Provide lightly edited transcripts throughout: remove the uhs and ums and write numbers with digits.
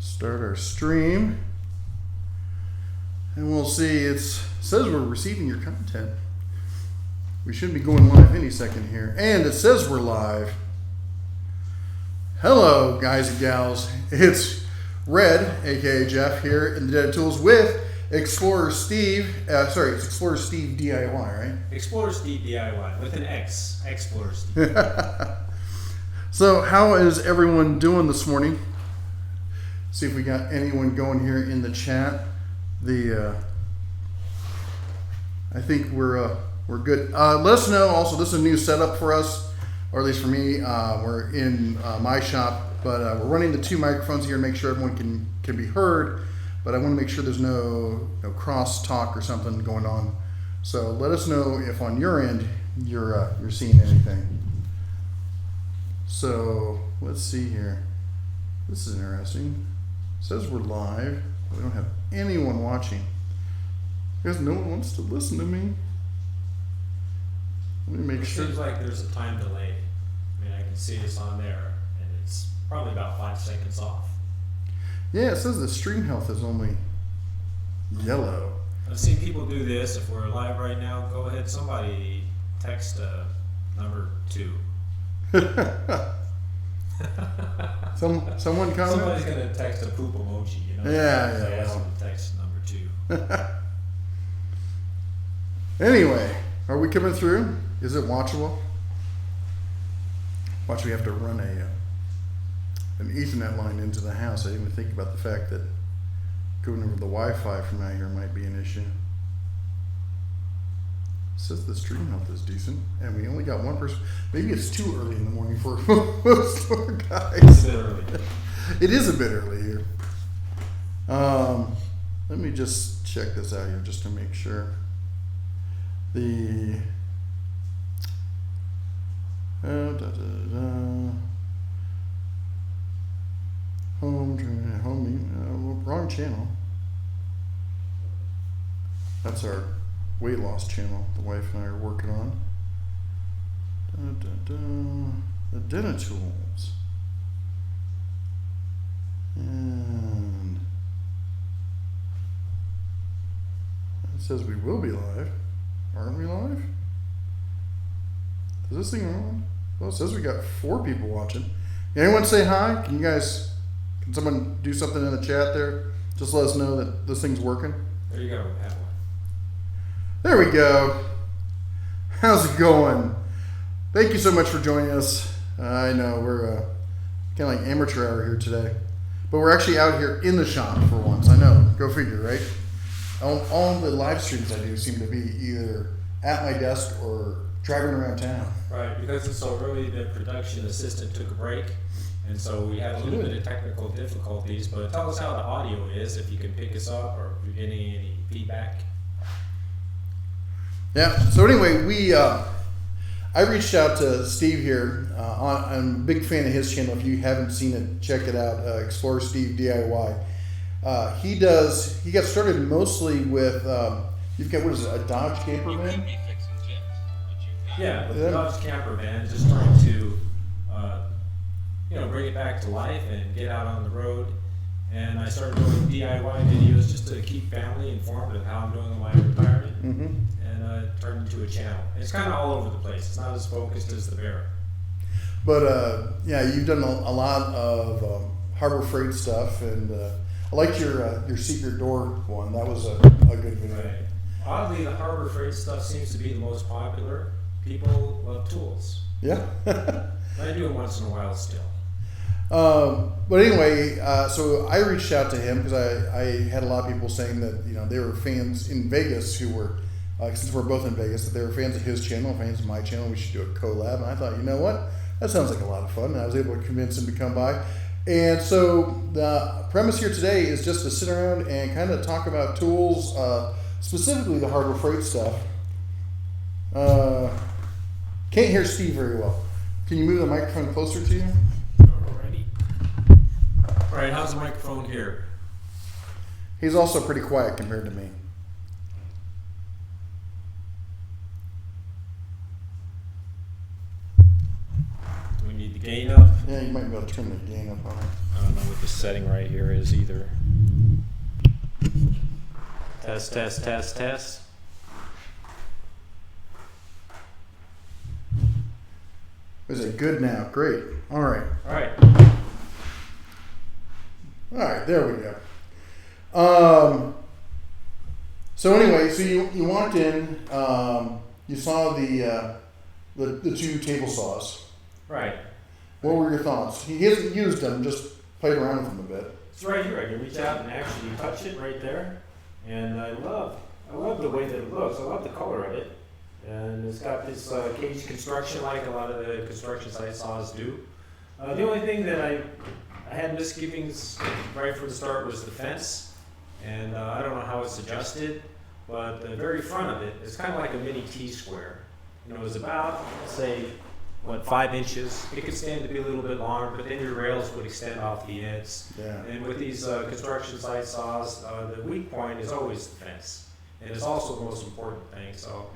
start our stream. And we'll see. It says we're receiving your content. We should be going live any second here. And it says we're live. Hello, guys and gals. It's Red, aka Jeff, here in the Dead Tools with Xplorer Steve. It's Xplorer Steve DIY, right? Xplorer Steve DIY with an X. Xplorer Steve. So, how is everyone doing this morning? See if we got anyone going here in the chat. I think we're good. Let us know. Also, this is a new setup for us, or at least for me. We're in my shop, but we're running the two microphones here to make sure everyone can be heard. But I want to make sure there's no cross talk or something going on. So let us know if on your end you're seeing anything. So let's see here. This is interesting. It says we're live. We don't have anyone watching. Because no one wants to listen to me. Let me make sure. It seems like there's a time delay. I mean, I can see this on there, and it's probably about 5 seconds off. Yeah, it says the stream health is only yellow. I've seen people do this. If we're live right now, go ahead. Somebody text number 2. Someone comment? Somebody's going to text a poop emoji, you know? Yeah. So I asked them to text number 2. Anyway, are we coming through? Is it watchable? Watch, we have to run an Ethernet line into the house. I didn't even think about the fact that going over the Wi-Fi from out here might be an issue. It says the stream health is decent, and we only got one person. Maybe it's too early in the morning for most of our guys. It's a bit early. It is a bit early here. Let me just check this out here just to make sure. The wrong channel. That's our weight loss channel the wife and I are working on. The Dead Tools. And it says we will be live. Aren't we live? Is this thing on? Well, it says we got 4 people watching. Anyone say hi? Can someone do something in the chat there? Just let us know that this thing's working. There you go. Have one. There we go. How's it going? Thank you so much for joining us. I know we're kind of like amateur hour here today, but we're actually out here in the shop for once. I know. Go figure, right? All the live streams I do seem to be either at my desk or driving around town. Right, because it's so early, the production assistant took a break, and so we had a little bit of technical difficulties. But tell us how the audio is, if you can pick us up, or if you're getting any feedback. Yeah. So anyway, I reached out to Steve here. I'm a big fan of his channel. If you haven't seen it, check it out. Xplorer Steve DIY. He got started mostly with you've got, what is it, a Dodge camper van? Yeah, the Dodge camper van, just trying to bring it back to life and get out on the road. And I started doing DIY videos just to keep family informed of how I'm doing in my retirement. Mm-hmm. And turned into a channel. It's kind of all over the place. It's not as focused as the Bear. But yeah, you've done a lot of Harbor Freight stuff, and I liked your secret door one. That was a good video. Right. Oddly, the Harbor Freight stuff seems to be the most popular. People love tools. Yeah. I do it once in a while still. But anyway, so I reached out to him because I had a lot of people saying that they were fans in Vegas who were, since we're both in Vegas, that they were fans of his channel, fans of my channel. We should do a collab, and I thought, you know what, that sounds like a lot of fun. And I was able to convince him to come by. And so the premise here today is just to sit around and kind of talk about tools, specifically the Harbor Freight stuff. Can't hear Steve very well. Can you move the microphone closer to you? Alrighty. All right, how's the microphone here? He's also pretty quiet compared to me. Do we need the gain up? Yeah, you might be able to turn the gain up on it. I don't know what This setting right here is either test. Is it good now? Great. All right. All right. All right. There we go. So anyway, so you walked in. You saw the two table saws. Right. What were your thoughts? He hasn't used them, just played around with them a bit. It's right here. I can reach out and actually touch it right there, and I love the way that it looks. I love the color of it, and it's got this cage construction like a lot of the construction site saws do. The only thing that I had misgivings right from the start was the fence, and I don't know how it's adjusted, but the very front of it is kind of like a mini T-square. You know, it's about, say, 5 inches. It could stand to be a little bit longer, but then your rails would extend off the ends. Yeah. And with these construction site saws, the weak point is always the fence, and it's also the most important thing. So,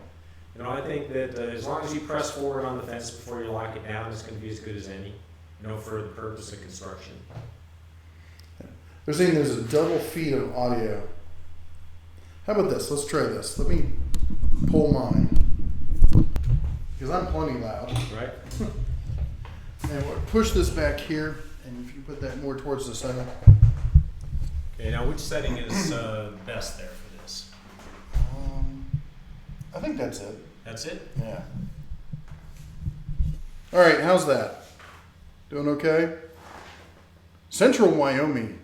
you know, I think that as long as you press forward on the fence before you lock it down, it's going to be as good as any, you know, for the purpose of construction. They're saying there's a double feed of audio. How about this? Let's try this. Let me pull mine. Because I'm plenty loud. Right. And we'll push this back here, and if you put that more towards the center. Okay, now which setting is best there for this? I think that's it. That's it? Yeah. All right, how's that? Doing okay? Central Wyoming.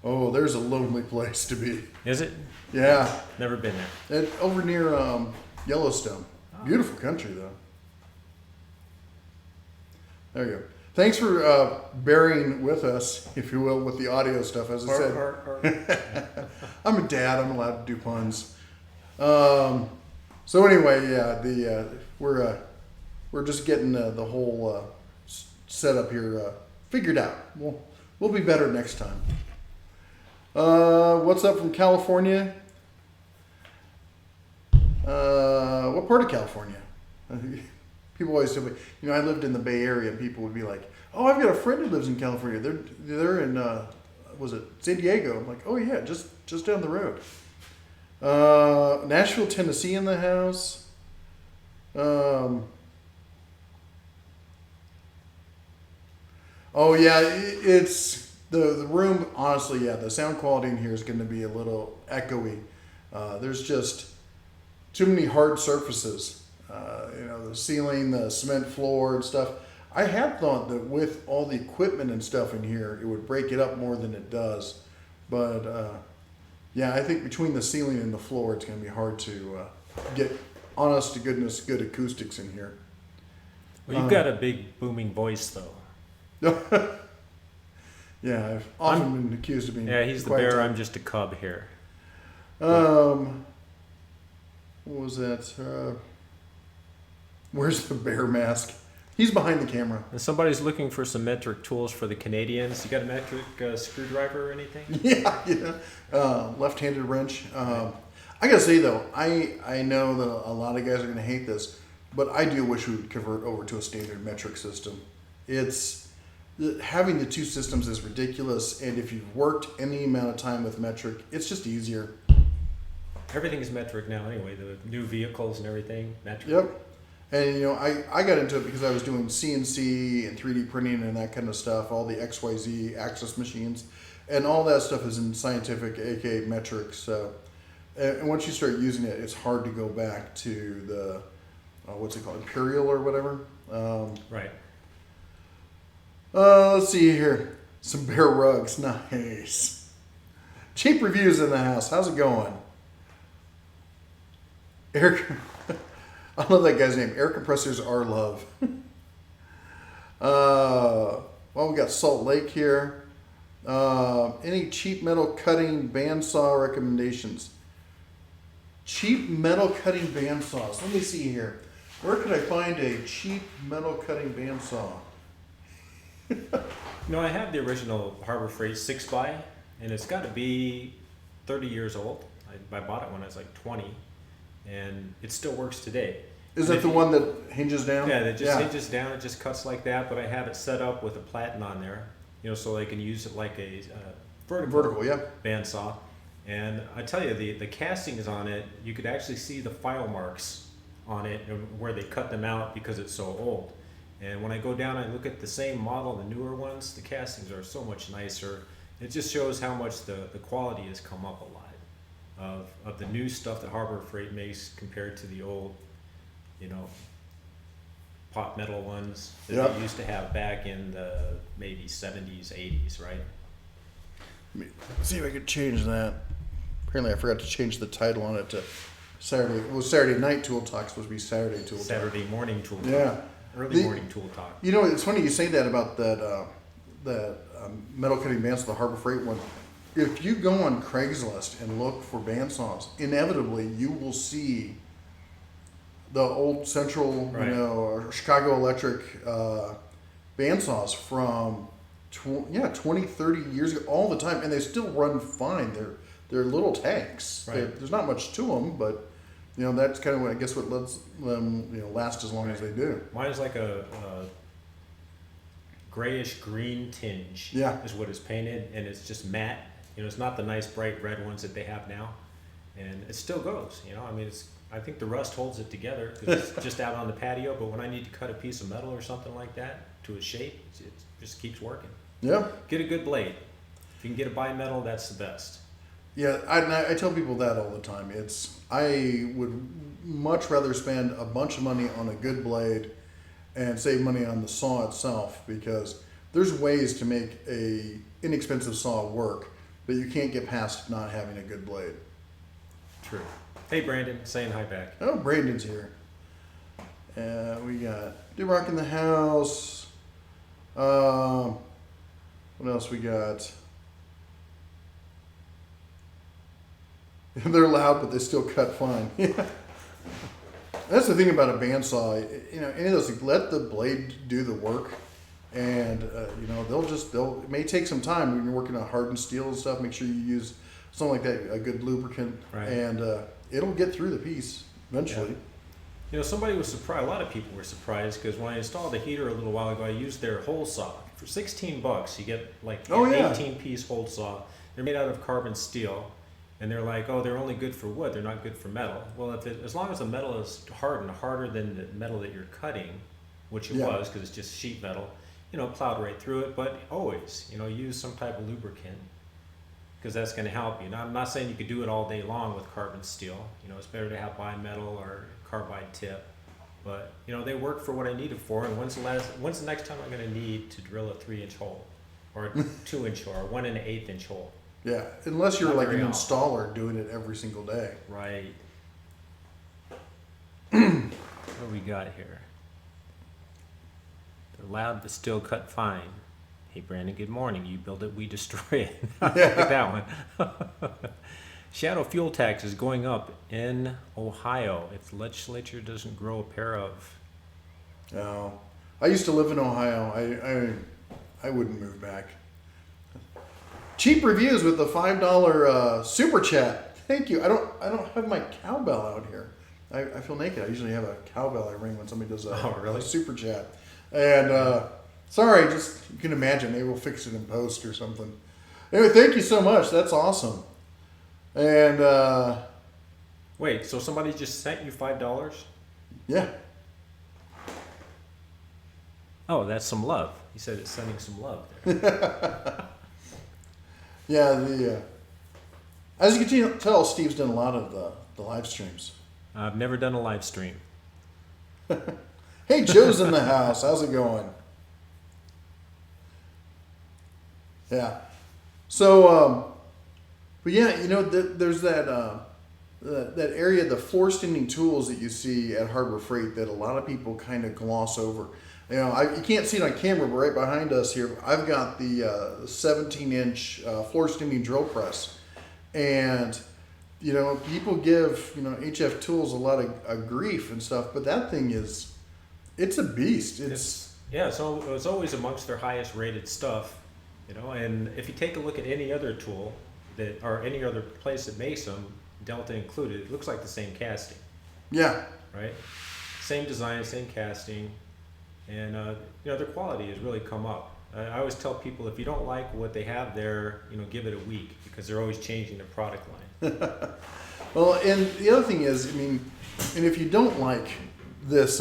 Oh, there's a lonely place to be. Is it? Yeah. Never been there. Over near Yellowstone. Beautiful country, though. There you go. Thanks for bearing with us, if you will, with the audio stuff. As I said, I'm a dad. I'm allowed to do puns. So anyway, yeah, we're just getting the whole setup here figured out. We'll be better next time. What's up from California? What part of California? People always say, you know, I lived in the Bay Area, and people would be like, "Oh, I've got a friend who lives in California. They're in was it San Diego?" I'm like, "Oh yeah, just down the road." Nashville, Tennessee in the house. Oh yeah, it's the room. Honestly, yeah, the sound quality in here is going to be a little echoey. There's just too many hard surfaces. You know, the ceiling, the cement floor and stuff. I had thought that with all the equipment and stuff in here, it would break it up more than it does. But yeah, I think between the ceiling and the floor, it's going to be hard to get honest to goodness good acoustics in here. Well, you've got a big booming voice, though. Yeah, I've often been accused of being. Yeah, he's the bear. I'm just a cub here. What was that? Where's the bear mask? He's behind the camera. And somebody's looking for some metric tools for the Canadians. You got a metric screwdriver or anything? Yeah. Left-handed wrench. I gotta say though, I know that a lot of guys are gonna hate this, but I do wish we would convert over to a standard metric system. Having the two systems is ridiculous, and if you've worked any amount of time with metric, it's just easier. Everything's metric now anyway. The new vehicles and everything, metric. Yep. And you know, I got into it because I was doing CNC and 3D printing and that kind of stuff, all the XYZ access machines, and all that stuff is in scientific, aka metric. So, and once you start using it, it's hard to go back to the what's it called, imperial or whatever. Right. Let's see here, some bear rugs, nice. Cheap reviews in the house. How's it going? Eric. I love that guy's name. Air compressors are love. Well, we got Salt Lake here. Any cheap metal cutting bandsaw recommendations? Cheap metal cutting bandsaws. Let me see here. Where could I find a cheap metal cutting bandsaw? No, I have the original Harbor Freight 6x, and it's got to be 30 years old. I bought it when I was like 20, and it still works today. Is that the one that hinges down? Yeah, that just hinges down. It just cuts like that, but I have it set up with a platen on there. so they can use it like a Vertical, yeah. bandsaw. And I tell you, the castings on it, you could actually see the file marks on it and where they cut them out because it's so old. And when I go down and look at the same model, the newer ones, the castings are so much nicer. It just shows how much the quality has come up a lot of the new stuff that Harbor Freight makes compared to the old, pot metal ones that they used to have back in the maybe 70s, 80s, right? Let me see if I could change that. Apparently I forgot to change the title on it to Saturday. Well, Saturday Night Tool Talk, supposed to be Saturday Tool Talk. Saturday morning tool talk. Yeah. Early morning tool talk. It's funny you say that about that metal cutting bandsaw, the Harbor Freight one. If you go on Craigslist and look for bandsaws, inevitably you will see the old Central, or Chicago Electric bandsaws from 20, 30 years ago, all the time, and they still run fine. They're little tanks. Right. There's not much to them, but that's kind of what lets them last as long as they do. Mine's like a grayish green tinge. Yeah. Is what it's painted, and it's just matte. It's not the nice bright red ones that they have now, and it still goes. I think the rust holds it together because it's just out on the patio. But when I need to cut a piece of metal or something like that to a shape, it just keeps working. Yeah. Get a good blade. If you can get a bimetal, that's the best. Yeah, I tell people that all the time. I would much rather spend a bunch of money on a good blade and save money on the saw itself, because there's ways to make a inexpensive saw work, but you can't get past not having a good blade. True. Hey, Brandon, saying hi back. Oh, Brandon's here. We got D-Rock in the house. What else we got? They're loud, but they still cut fine. That's the thing about a bandsaw. Any of those things, let the blade do the work, and it may take some time when you're working on hardened steel and stuff. Make sure you use something like that, a good lubricant, right. And it'll get through the piece eventually. Yeah. Somebody was surprised. A lot of people were surprised because when I installed the heater a little while ago, I used their hole saw. For $16, you get like an 18-piece hole saw. They're made out of carbon steel. And they're like, they're only good for wood. They're not good for metal. Well, as long as the metal is harder than the metal that you're cutting, which it was, because it's just sheet metal, plowed right through it. But always, use some type of lubricant, because that's going to help you. Now, I'm not saying you could do it all day long with carbon steel. It's better to have bimetal or carbide tip. But they work for what I need it for. And when's the next time I'm going to need to drill a 3-inch hole, or a 2-inch hole, or 1 1/8 hole? Yeah, unless you're Not like an very often. installer doing it every single day. Right. What do we got here? They're loud but still cut fine. Hey, Brandon, good morning. You build it, we destroy it. I like that one. Shadow fuel tax is going up in Ohio if the legislature doesn't grow a pair of. No, I used to live in Ohio. I wouldn't move back. Cheap reviews with the $5 super chat. Thank you. I don't have my cowbell out here. I feel naked. I usually have a cowbell I ring when somebody does a super chat. And sorry, you can imagine. Maybe we'll fix it in post or something. Anyway, thank you so much. That's awesome. And wait, so somebody just sent you $5? Yeah. Oh, that's some love. He said it's sending some love there. Yeah, as you can tell, Steve's done a lot of the live streams. I've never done a live stream. Hey, Joe's in the house. How's it going? Yeah. So, but yeah, there's that area, the forced ending tools that you see at Harbor Freight that a lot of people kind of gloss over. You can't see it on camera, but right behind us here, I've got the 17-inch forced ending drill press. And, people give, HF Tools a lot of grief and stuff, but that thing it's a beast. It's always amongst their highest rated stuff, and if you take a look at any other tool or any other place that makes them, Delta included, it looks like the same casting. Yeah. Right? Same design, same casting. And their quality has really come up. I always tell people if you don't like what they have there, give it a week because they're always changing their product line. Well, and the other thing is, I mean, and if you don't like this,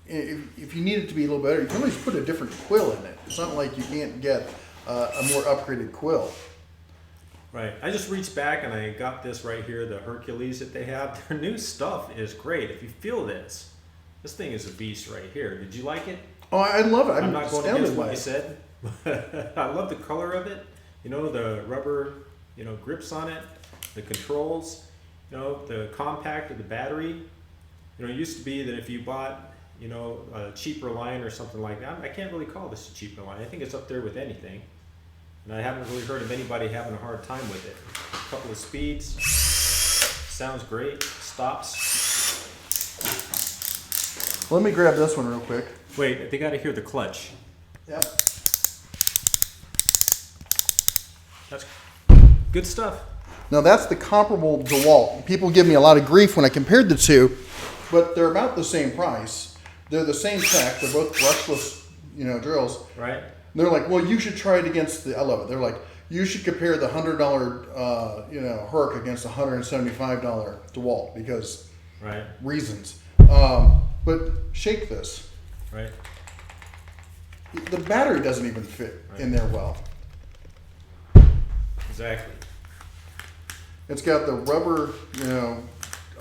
if you need it to be a little better, you can always put a different quill in it. It's not like you can't get a more upgraded quill. Right. I just reached back and I got this right here, the Hercules that they have. Their new stuff is great. If you feel this thing is a beast right here. Did you like it? Oh, I love it. I'm not going against what by you it. said. I love the color of it. The rubber, grips on it, the controls, the compact of the battery. It used to be that if you bought, a cheaper line or something like that, I can't really call this a cheaper line. I think it's up there with anything. And I haven't really heard of anybody having a hard time with it. A couple of speeds, sounds great, stops. Let me grab this one real quick. Wait, they got to hear the clutch. Yep. That's good stuff. Now that's the comparable DeWalt. People give me a lot of grief when I compared the two, but they're about the same price. They're the same tech. They're both brushless, drills. Right. And they're like, well, you should try it against I love it. They're like, you should compare the $100, Herc against the $175 DeWalt because Right. reasons. But shake this. Right. The battery doesn't even fit in there well. Exactly. It's got the rubber,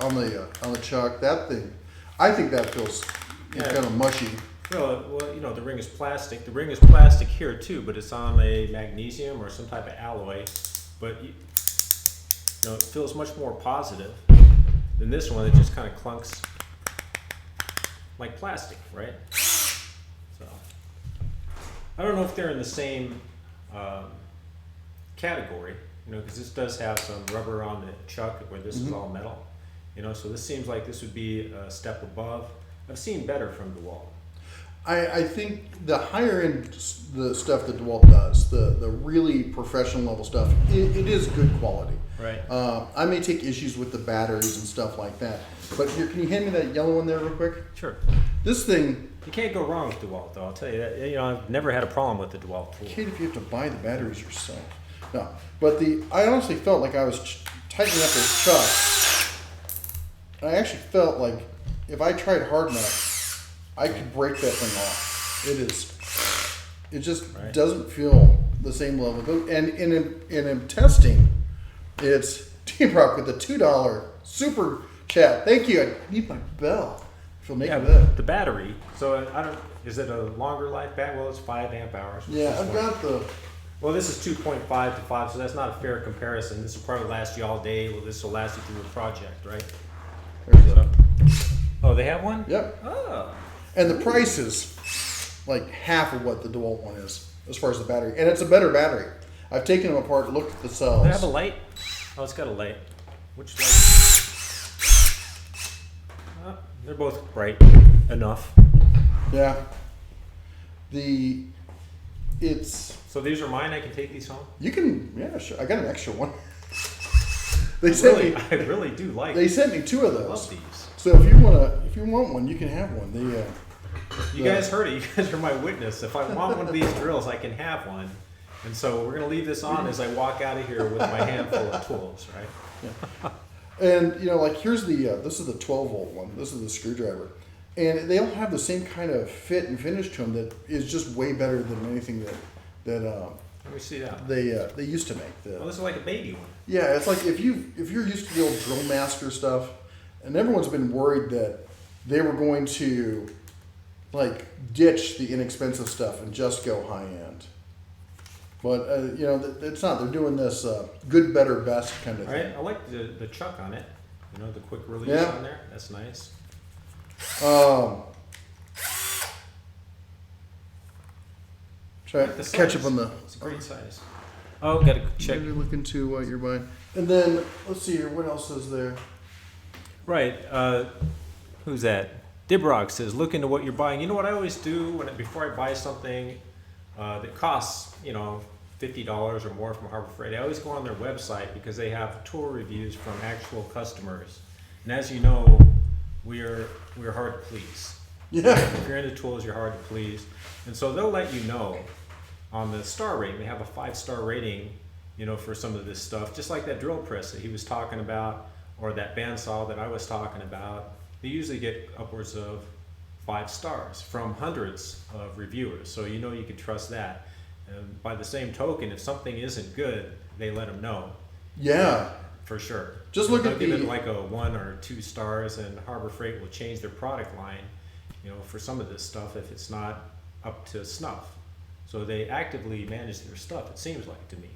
on the chuck. That thing, I think that feels kind of mushy. Well, the ring is plastic. The ring is plastic here too, but it's on a magnesium or some type of alloy. But it feels much more positive than this one. It just kind of clunks like plastic, right? So I don't know if they're in the same category, because this does have some rubber on the chuck where this is all metal. So this seems like this would be a step above. I've seen better from DeWalt. I think the higher end the stuff that DeWalt does, the really professional level stuff, it is good quality. Right. I may take issues with the batteries and stuff like that, but here, can you hand me that yellow one there real quick? Sure. This thing, You can't go wrong with DeWalt, though. I'll tell you that. I've never had a problem with the DeWalt tool. Kate, if you have to buy the batteries yourself. No, but I honestly felt like I was tightening up this chuck. I actually felt like if I tried hard enough, I could break that thing off. It just doesn't feel the same level. And in testing, it's T-Rock with the $2 super chat. Thank you. I need my bell. If you'll make that. The battery. So is it a longer life battery? Well, it's 5 amp hours. Yeah, I've got the. Well, this is 2.5 to 5, so that's not a fair comparison. This will probably last you all day. Well, this will last you through a project, right? There's a. Oh, they have one? Yep. Oh. And the price is like half of what the DeWalt one is as far as the battery. And it's a better battery. I've taken them apart, looked at the cells. They have a light? Oh, it's got a light. Which light? They're both bright enough. Yeah. So these are mine. I can take these home. You can, yeah, sure. I got an extra one. I really do like. They sent me 2 of I those. love these. So if you want one, you can have one. You guys heard it. You guys are my witness. If I want one of these drills, I can have one. And so we're gonna leave this on as I walk out of here with my handful of tools, right? Yeah. And like here's this is the 12-volt one. This is the screwdriver, and they all have the same kind of fit and finish to them that is just way better than anything that Let me see that. they used to make. Oh, this is like a baby one. Yeah, it's like if you're used to the old Drill Master stuff, and everyone's been worried that they were going to like ditch the inexpensive stuff and just go high end. But it's not. They're doing this good, better, best kind of thing. Right. I like the chuck on it. The quick release on there. That's nice. Try to catch up on the. It's a great size. Oh, gotta check. Look into what you're buying, and then let's see here. What else is there? Right. Who's that? Dibrog says, look into what you're buying. You know what I always do before I buy something that costs, $50 or more from Harbor Freight, I always go on their website because they have tool reviews from actual customers. And as you know, we're hard to please. Yeah. If you're into tools, you're hard to please. And so they'll let you know on the star rating. They have a 5-star rating, you know, for some of this stuff, just like that drill press that he was talking about, or that bandsaw that I was talking about. They usually get upwards of 5 stars from hundreds of reviewers, so you know you can trust that. And by the same token, if something isn't good, they let them know. Yeah, for sure. Just look They'll at give the it like a 1 or 2 stars, and Harbor Freight will change their product line, you know, for some of this stuff if it's not up to snuff. So they actively manage their stuff, it seems like to me.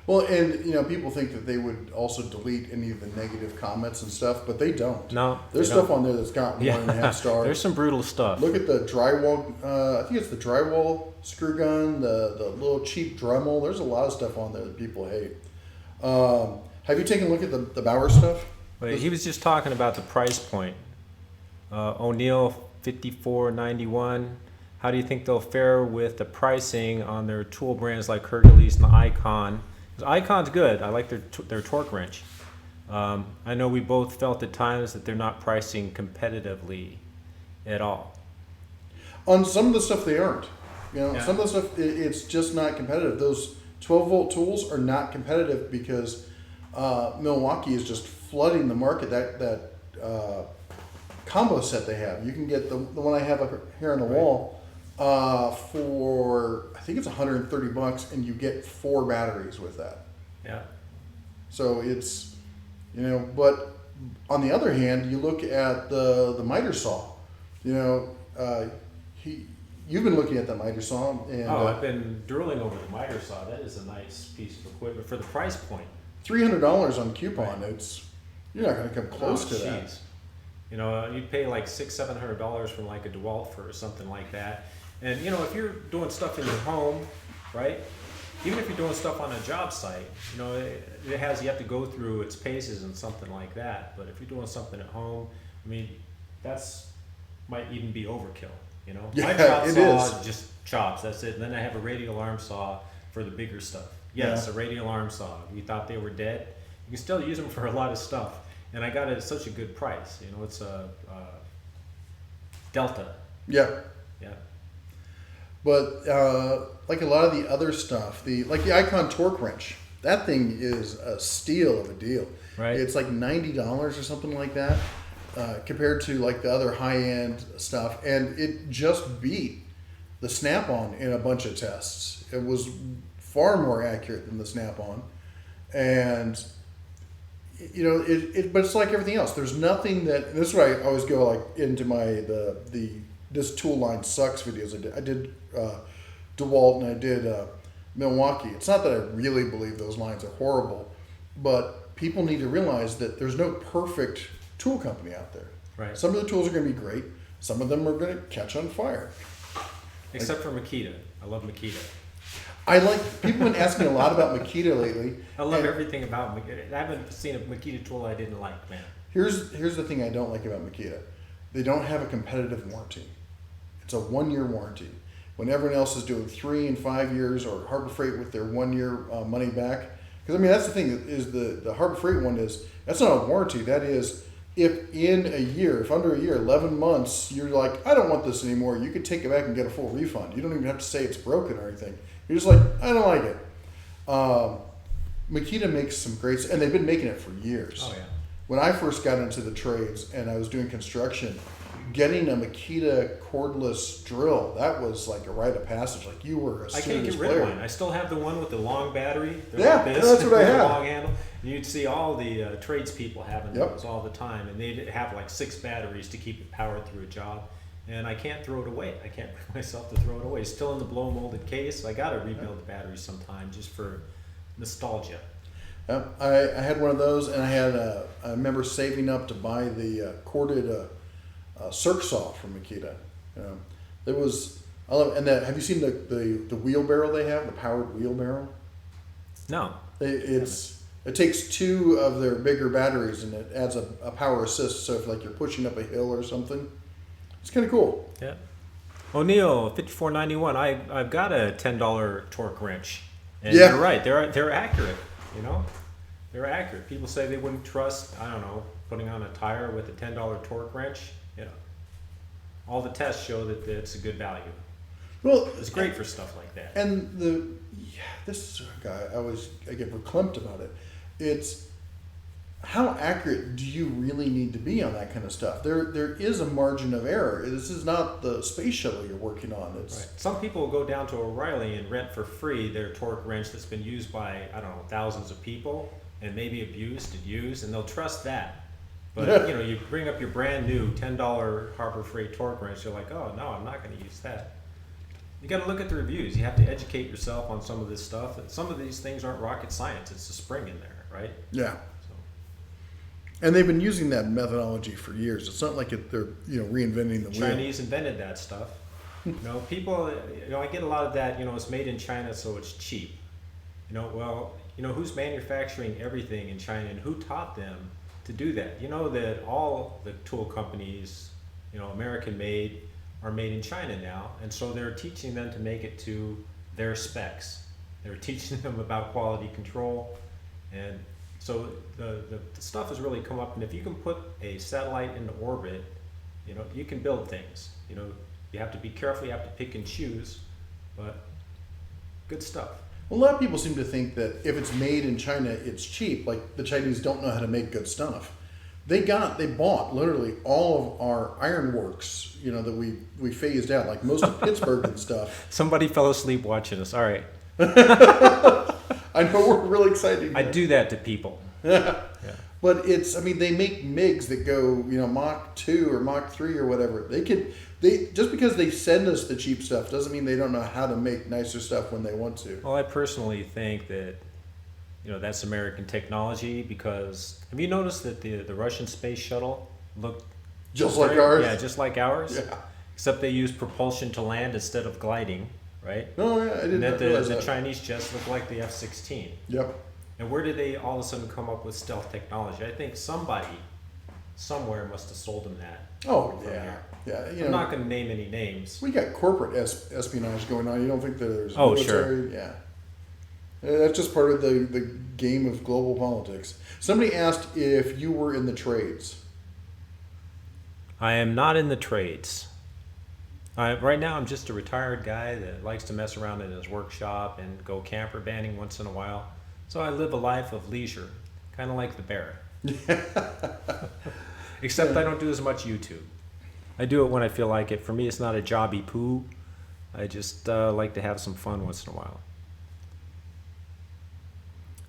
well, and you know, people think that they would also delete any of the negative comments and stuff, but they don't. No, There's they stuff don't. on there that's got Yeah. 1.5 stars. There's some brutal stuff. Look at the drywall. I think it's the drywall screw gun, the little cheap Dremel. There's a lot of stuff on there that people hate. Have you taken a look at the Bauer stuff? But he was just talking about the price point. O'Neill $54.91. How do you think they'll fare with the pricing on their tool brands like Hercules and the Icon? 'Cause Icon's good. I like their torque wrench. I know we both felt at times that they're not pricing competitively at all. On some of the stuff they aren't. You know, Yeah. some of the stuff it's just not competitive. Those 12-volt tools are not competitive because Milwaukee is just flooding the market. That combo set they have, you can get the one I have up here on the wall for I think it's $130, and you get 4 batteries with that. Yeah. So it's, you know, but on the other hand, you look at the miter saw. You know, you've been looking at the miter saw, and I've been drooling over the miter saw. That is a nice piece of equipment for the price point. $300 on coupon. It's you're not going to come close to that. Jeez. You know, you'd pay like $600-700 for like a DeWalt or something like that. And you know, if you're doing stuff in your home, right? Even if you're doing stuff on a job site, you know, you have to go through its paces and something like that. But if you're doing something at home, I mean, might even be overkill. You know, Yeah, my chop it saw is. just chops. That's it. And then I have a radial arm saw for the bigger stuff. Yes, Yeah. a radial arm saw. We thought they were dead. You can still use them for a lot of stuff. And I got it at such a good price. You know, it's a Delta. Yeah. Yeah. But like a lot of the other stuff, the Icon torque wrench, that thing is a steal of a deal. Right. It's like $90 or something like that, compared to like the other high end stuff, and it just beat the Snap-on in a bunch of tests. It was far more accurate than the Snap-on, and you know but it's like everything else. There's nothing that, and this is where I always go like into my this tool line sucks videos. I did DeWalt and I did Milwaukee. It's not that I really believe those lines are horrible, but people need to realize that there's no perfect tool company out there. Right. Some of the tools are going to be great. Some of them are going to catch on fire. Except for Makita. I love Makita. I like, people have been asking a lot about Makita lately. I love and everything about Makita. I haven't seen a Makita tool I didn't like, man. Here's the thing I don't like about Makita. They don't have a competitive warranty. It's a 1-year warranty. When everyone else is doing 3 and 5 years, or Harbor Freight with their 1-year money back. Because I mean, that's the thing, is the Harbor Freight one is, that's not a warranty. That is, if in a year, if under a year, 11 months, you're like, I don't want this anymore, you could take it back and get a full refund. You don't even have to say it's broken or anything. You're just like, I don't like it. Makita makes some great, and they've been making it for years. Oh, yeah. When I first got into the trades and I was doing construction, getting a Makita cordless drill, that was like a rite of passage. Like you were a I can't serious get rid player. of mine. I still have the one with the long battery. They're Yeah, like this, that's what I with the have. long handle. And you'd see all the tradespeople having Yep. those all the time, and they'd have like 6 batteries to keep it powered through a job. And I can't throw it away. I can't bring myself to throw it away. It's still in the blow molded case. I got to rebuild the batteries sometime just for nostalgia. I had one of those, and I remember saving up to buy the corded circ saw from Makita. It was, I love, and have you seen the wheelbarrow they have, the powered wheelbarrow? No. It takes 2 of their bigger batteries, and it adds a power assist. So if like you're pushing up a hill or something, it's kind of cool. Yeah. O'Neill, $54.91. I've got a $10 torque wrench, and Yeah. you're right. They're accurate. You know, they're accurate. People say they wouldn't trust, I don't know, putting on a tire with a $10 torque wrench. You know, all the tests show that it's a good value. Well, It's great for stuff like that. and this guy, I get verklempt about it. It's how accurate do you really need to be on that kind of stuff? There is a margin of error. This is not the space shuttle you're working on. It's Right. Some people will go down to O'Reilly and rent for free their torque wrench that's been used by, I don't know, thousands of people and maybe abused and used, and they'll trust that. But you know, you bring up your brand new $10 Harbor Freight torque wrench, you're like, oh no, I'm not going to use that. You got to look at the reviews. You have to educate yourself on some of this stuff. And some of these things aren't rocket science. It's a spring in there, right? yeah. So, And they've been using that methodology for years. It's not like they're reinventing the wheel. Chinese invented that stuff. You know, people. You know, I get a lot of that. You know, it's made in China, so it's cheap. You know, well, you know, who's manufacturing everything in China and who taught them to do that? You know that all the tool companies, you know, American made, are made in China now, and so they're teaching them to make it to their specs. They're teaching them about quality control, and so the stuff has really come up. And if you can put a satellite into orbit, you know, you can build things. You know, you have to be careful. You have to pick and choose, but good stuff. Well, a lot of people seem to think that if it's made in China, it's cheap. Like the Chinese don't know how to make good stuff. They bought literally all of our ironworks, you know, that we phased out, like most of Pittsburgh and stuff. Somebody fell asleep watching us. All right. I know we're really excited. I do that to people. Yeah. Yeah. But they make MiGs that go, you know, Mach 2 or Mach 3 or whatever. Just because they send us the cheap stuff doesn't mean they don't know how to make nicer stuff when they want to. Well, I personally think that, you know, that's American technology, because have you noticed that the Russian space shuttle looked Just like ours? Yeah, just like ours. Yeah. Except they used propulsion to land instead of gliding, right? Oh, yeah, I didn't And that realize the that. Chinese jets look like the F-16. Yep. And where did they all of a sudden come up with stealth technology? I think somebody somewhere must have sold them that. Oh, from yeah. there. Yeah, you I'm know, not going to name any names. we got corporate espionage going on. You don't think that there's Oh, military? Sure. Yeah. That's just part of the game of global politics. Somebody asked if you were in the trades. I am not in the trades. Right now, I'm just a retired guy that likes to mess around in his workshop and go camper banding once in a while. So I live a life of leisure, kind of like the bear. Except I don't do as much YouTube. I do it when I feel like it. For me, it's not a jobby poo. I just like to have some fun once in a while.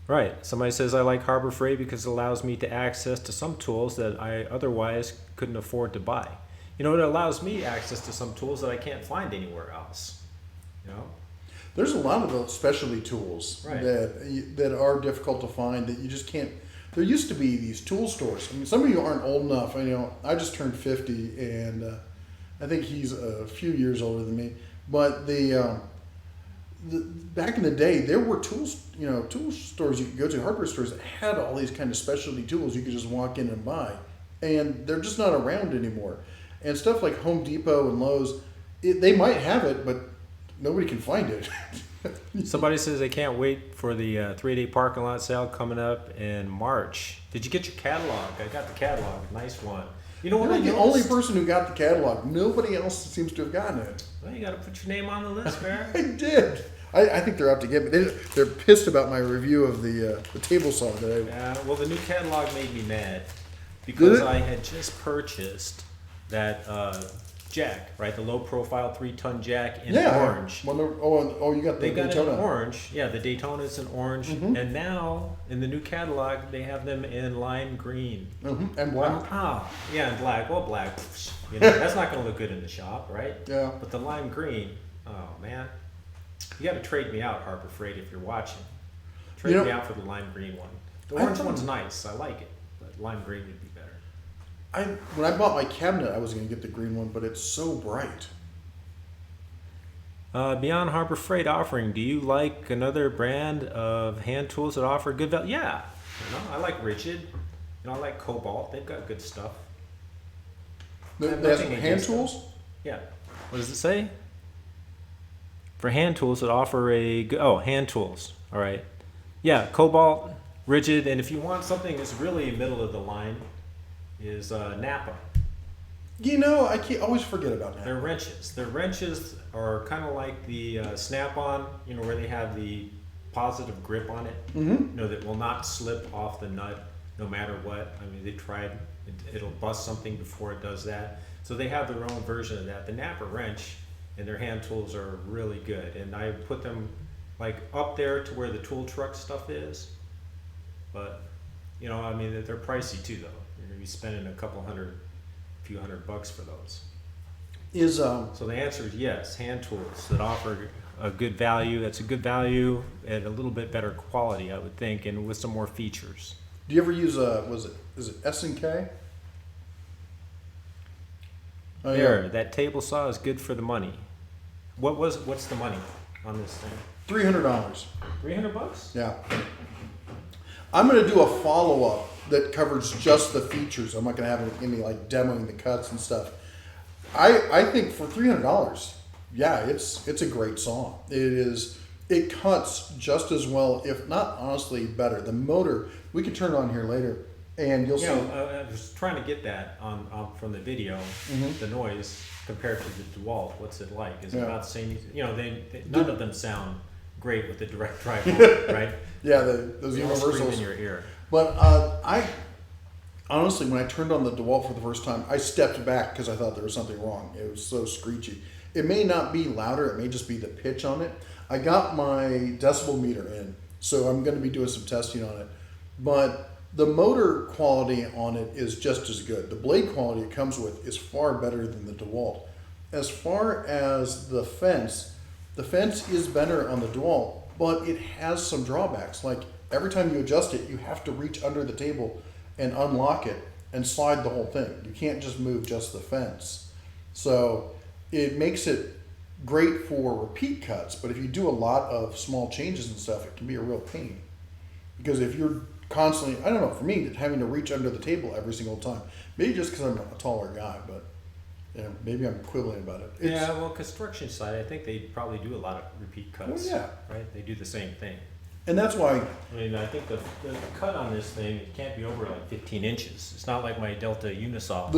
Right. Somebody says I like Harbor Freight because it allows me to access to some tools that I otherwise couldn't afford to buy. You know, it allows me access to some tools that I can't find anywhere else. You know? There's a lot of those specialty tools Right. that are difficult to find that you just can't. There used to be these tool stores. I mean, some of you aren't old enough. I just turned 50, and I think he's a few years older than me. But back in the day, there were tool stores you could go to, hardware stores that had all these kind of specialty tools you could just walk in and buy, and they're just not around anymore. And stuff like Home Depot and Lowe's, they might have it, but nobody can find it. Somebody says they can't wait for the 3-day parking lot sale coming up in March. Did you get your catalog? I got the catalog. Nice one. You know what? You're I the noticed? only person who got the catalog. Nobody else seems to have gotten it. Well, you got to put your name on the list, man. I did. I think they're out to get me. They're pissed about my review of the table saw that I. Yeah, well, the new catalog made me mad because Did it? I had just purchased that jack, right? The low-profile 3-ton jack in orange. You got the They got it Daytona. in orange. Yeah, the Daytona's in orange. Mhm. And now, in the new catalog, they have them in lime green. Mm-hmm. And black. Yeah, and black. Well, black. You know, that's not going to look good in the shop, right? Yeah. But the lime green, oh, man. You got to trade me out, Harbor Freight, if you're watching. Trade me out for the lime green one. The orange one's nice. I like it. But lime green would be better. When I bought my cabinet, I was going to get the green one, but it's so bright. Beyond Harbor Freight offering, do you like another brand of hand tools that offer good value? Yeah. You know, I like Rigid. You know, I like Cobalt. They've got good stuff. They have have nothing some hand against them. tools? Yeah. What does it say? For hand tools that offer hand tools. All right. Yeah, Cobalt, Rigid, and if you want something that's really middle of the line, is Napa. You know, I always forget about that. They're wrenches. The wrenches are kind of like the snap-on, you know, where they have the positive grip on it, Mm-hmm. you know, that will not slip off the nut no matter what. I mean, they tried, it'll bust something before it does that. So they have their own version of that. The Napa wrench and their hand tools are really good. And I put them like up there to where the tool truck stuff is. But, you know, I mean, they're pricey too, though. You're going to be spending a few hundred bucks for those. So the answer is yes, hand tools that offer a good value. That's a good value at a little bit better quality, I would think, and with some more features. Do you ever use is it S&K? Oh, There, that table saw is good for the money. What's the money on this thing? $300. $300? Yeah. I'm going to do a follow-up that covers just the features. I'm not going to have any like demoing the cuts and stuff. I think for $300, yeah, it's a great saw. It cuts just as well, if not honestly better. The motor, we can turn it on here later, and you'll see. I was trying to get that on from the video, Mhm. the noise compared to the DeWalt. What's it like? Is it Yeah. about the same? You know, none of them sound great with the direct drive motor, right? Yeah, those They all scream universals. in your ear. But I honestly, when I turned on the DeWalt for the first time, I stepped back because I thought there was something wrong. It was so screechy. It may not be louder. It may just be the pitch on it. I got my decibel meter in, so I'm going to be doing some testing on it. But the motor quality on it is just as good. The blade quality it comes with is far better than the DeWalt. As far as the fence is better on the DeWalt, but it has some drawbacks. Like every time you adjust it, you have to reach under the table and unlock it and slide the whole thing. You can't just move just the fence. So it makes it great for repeat cuts, but if you do a lot of small changes and stuff, it can be a real pain. Because if you're constantly, I don't know, for me, having to reach under the table every single time, maybe just because I'm a taller guy, but you know, maybe I'm quibbling about it. Yeah, well, construction side, I think they probably do a lot of repeat cuts. Well, yeah. Right? They do the same thing. And that's why, I mean, I think the cut on this thing, it can't be over like 15 inches. It's not like my Delta Unisaw.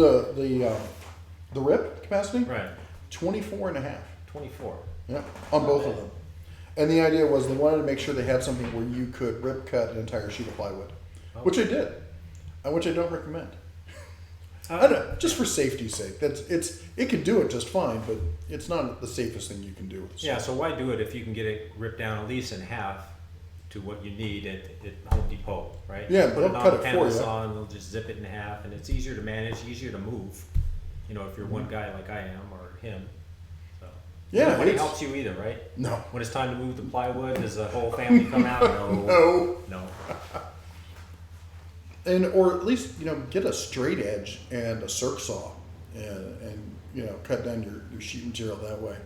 the rip capacity, Right, 24 and a half. 24. Yeah, on both of them. And the idea was they wanted to make sure they had something where you could rip cut an entire sheet of plywood, which I did, which I don't recommend. I don't know, just for safety's sake. It can do it just fine, but it's not the safest thing you can do with a saw. Yeah, so why do it if you can get it ripped down at least in half to what you need at Home Depot, right? Yeah, Put they'll it on cut the it for panel you. saw and they'll just zip it in half, and it's easier to manage, easier to move. You know, if you're one guy like I am or him. So. Yeah, Nobody it's- helps you either, right? No. When it's time to move the plywood, does the whole family come out? No. No. And or at least get a straight edge and a circ saw, and cut down your sheet material that way.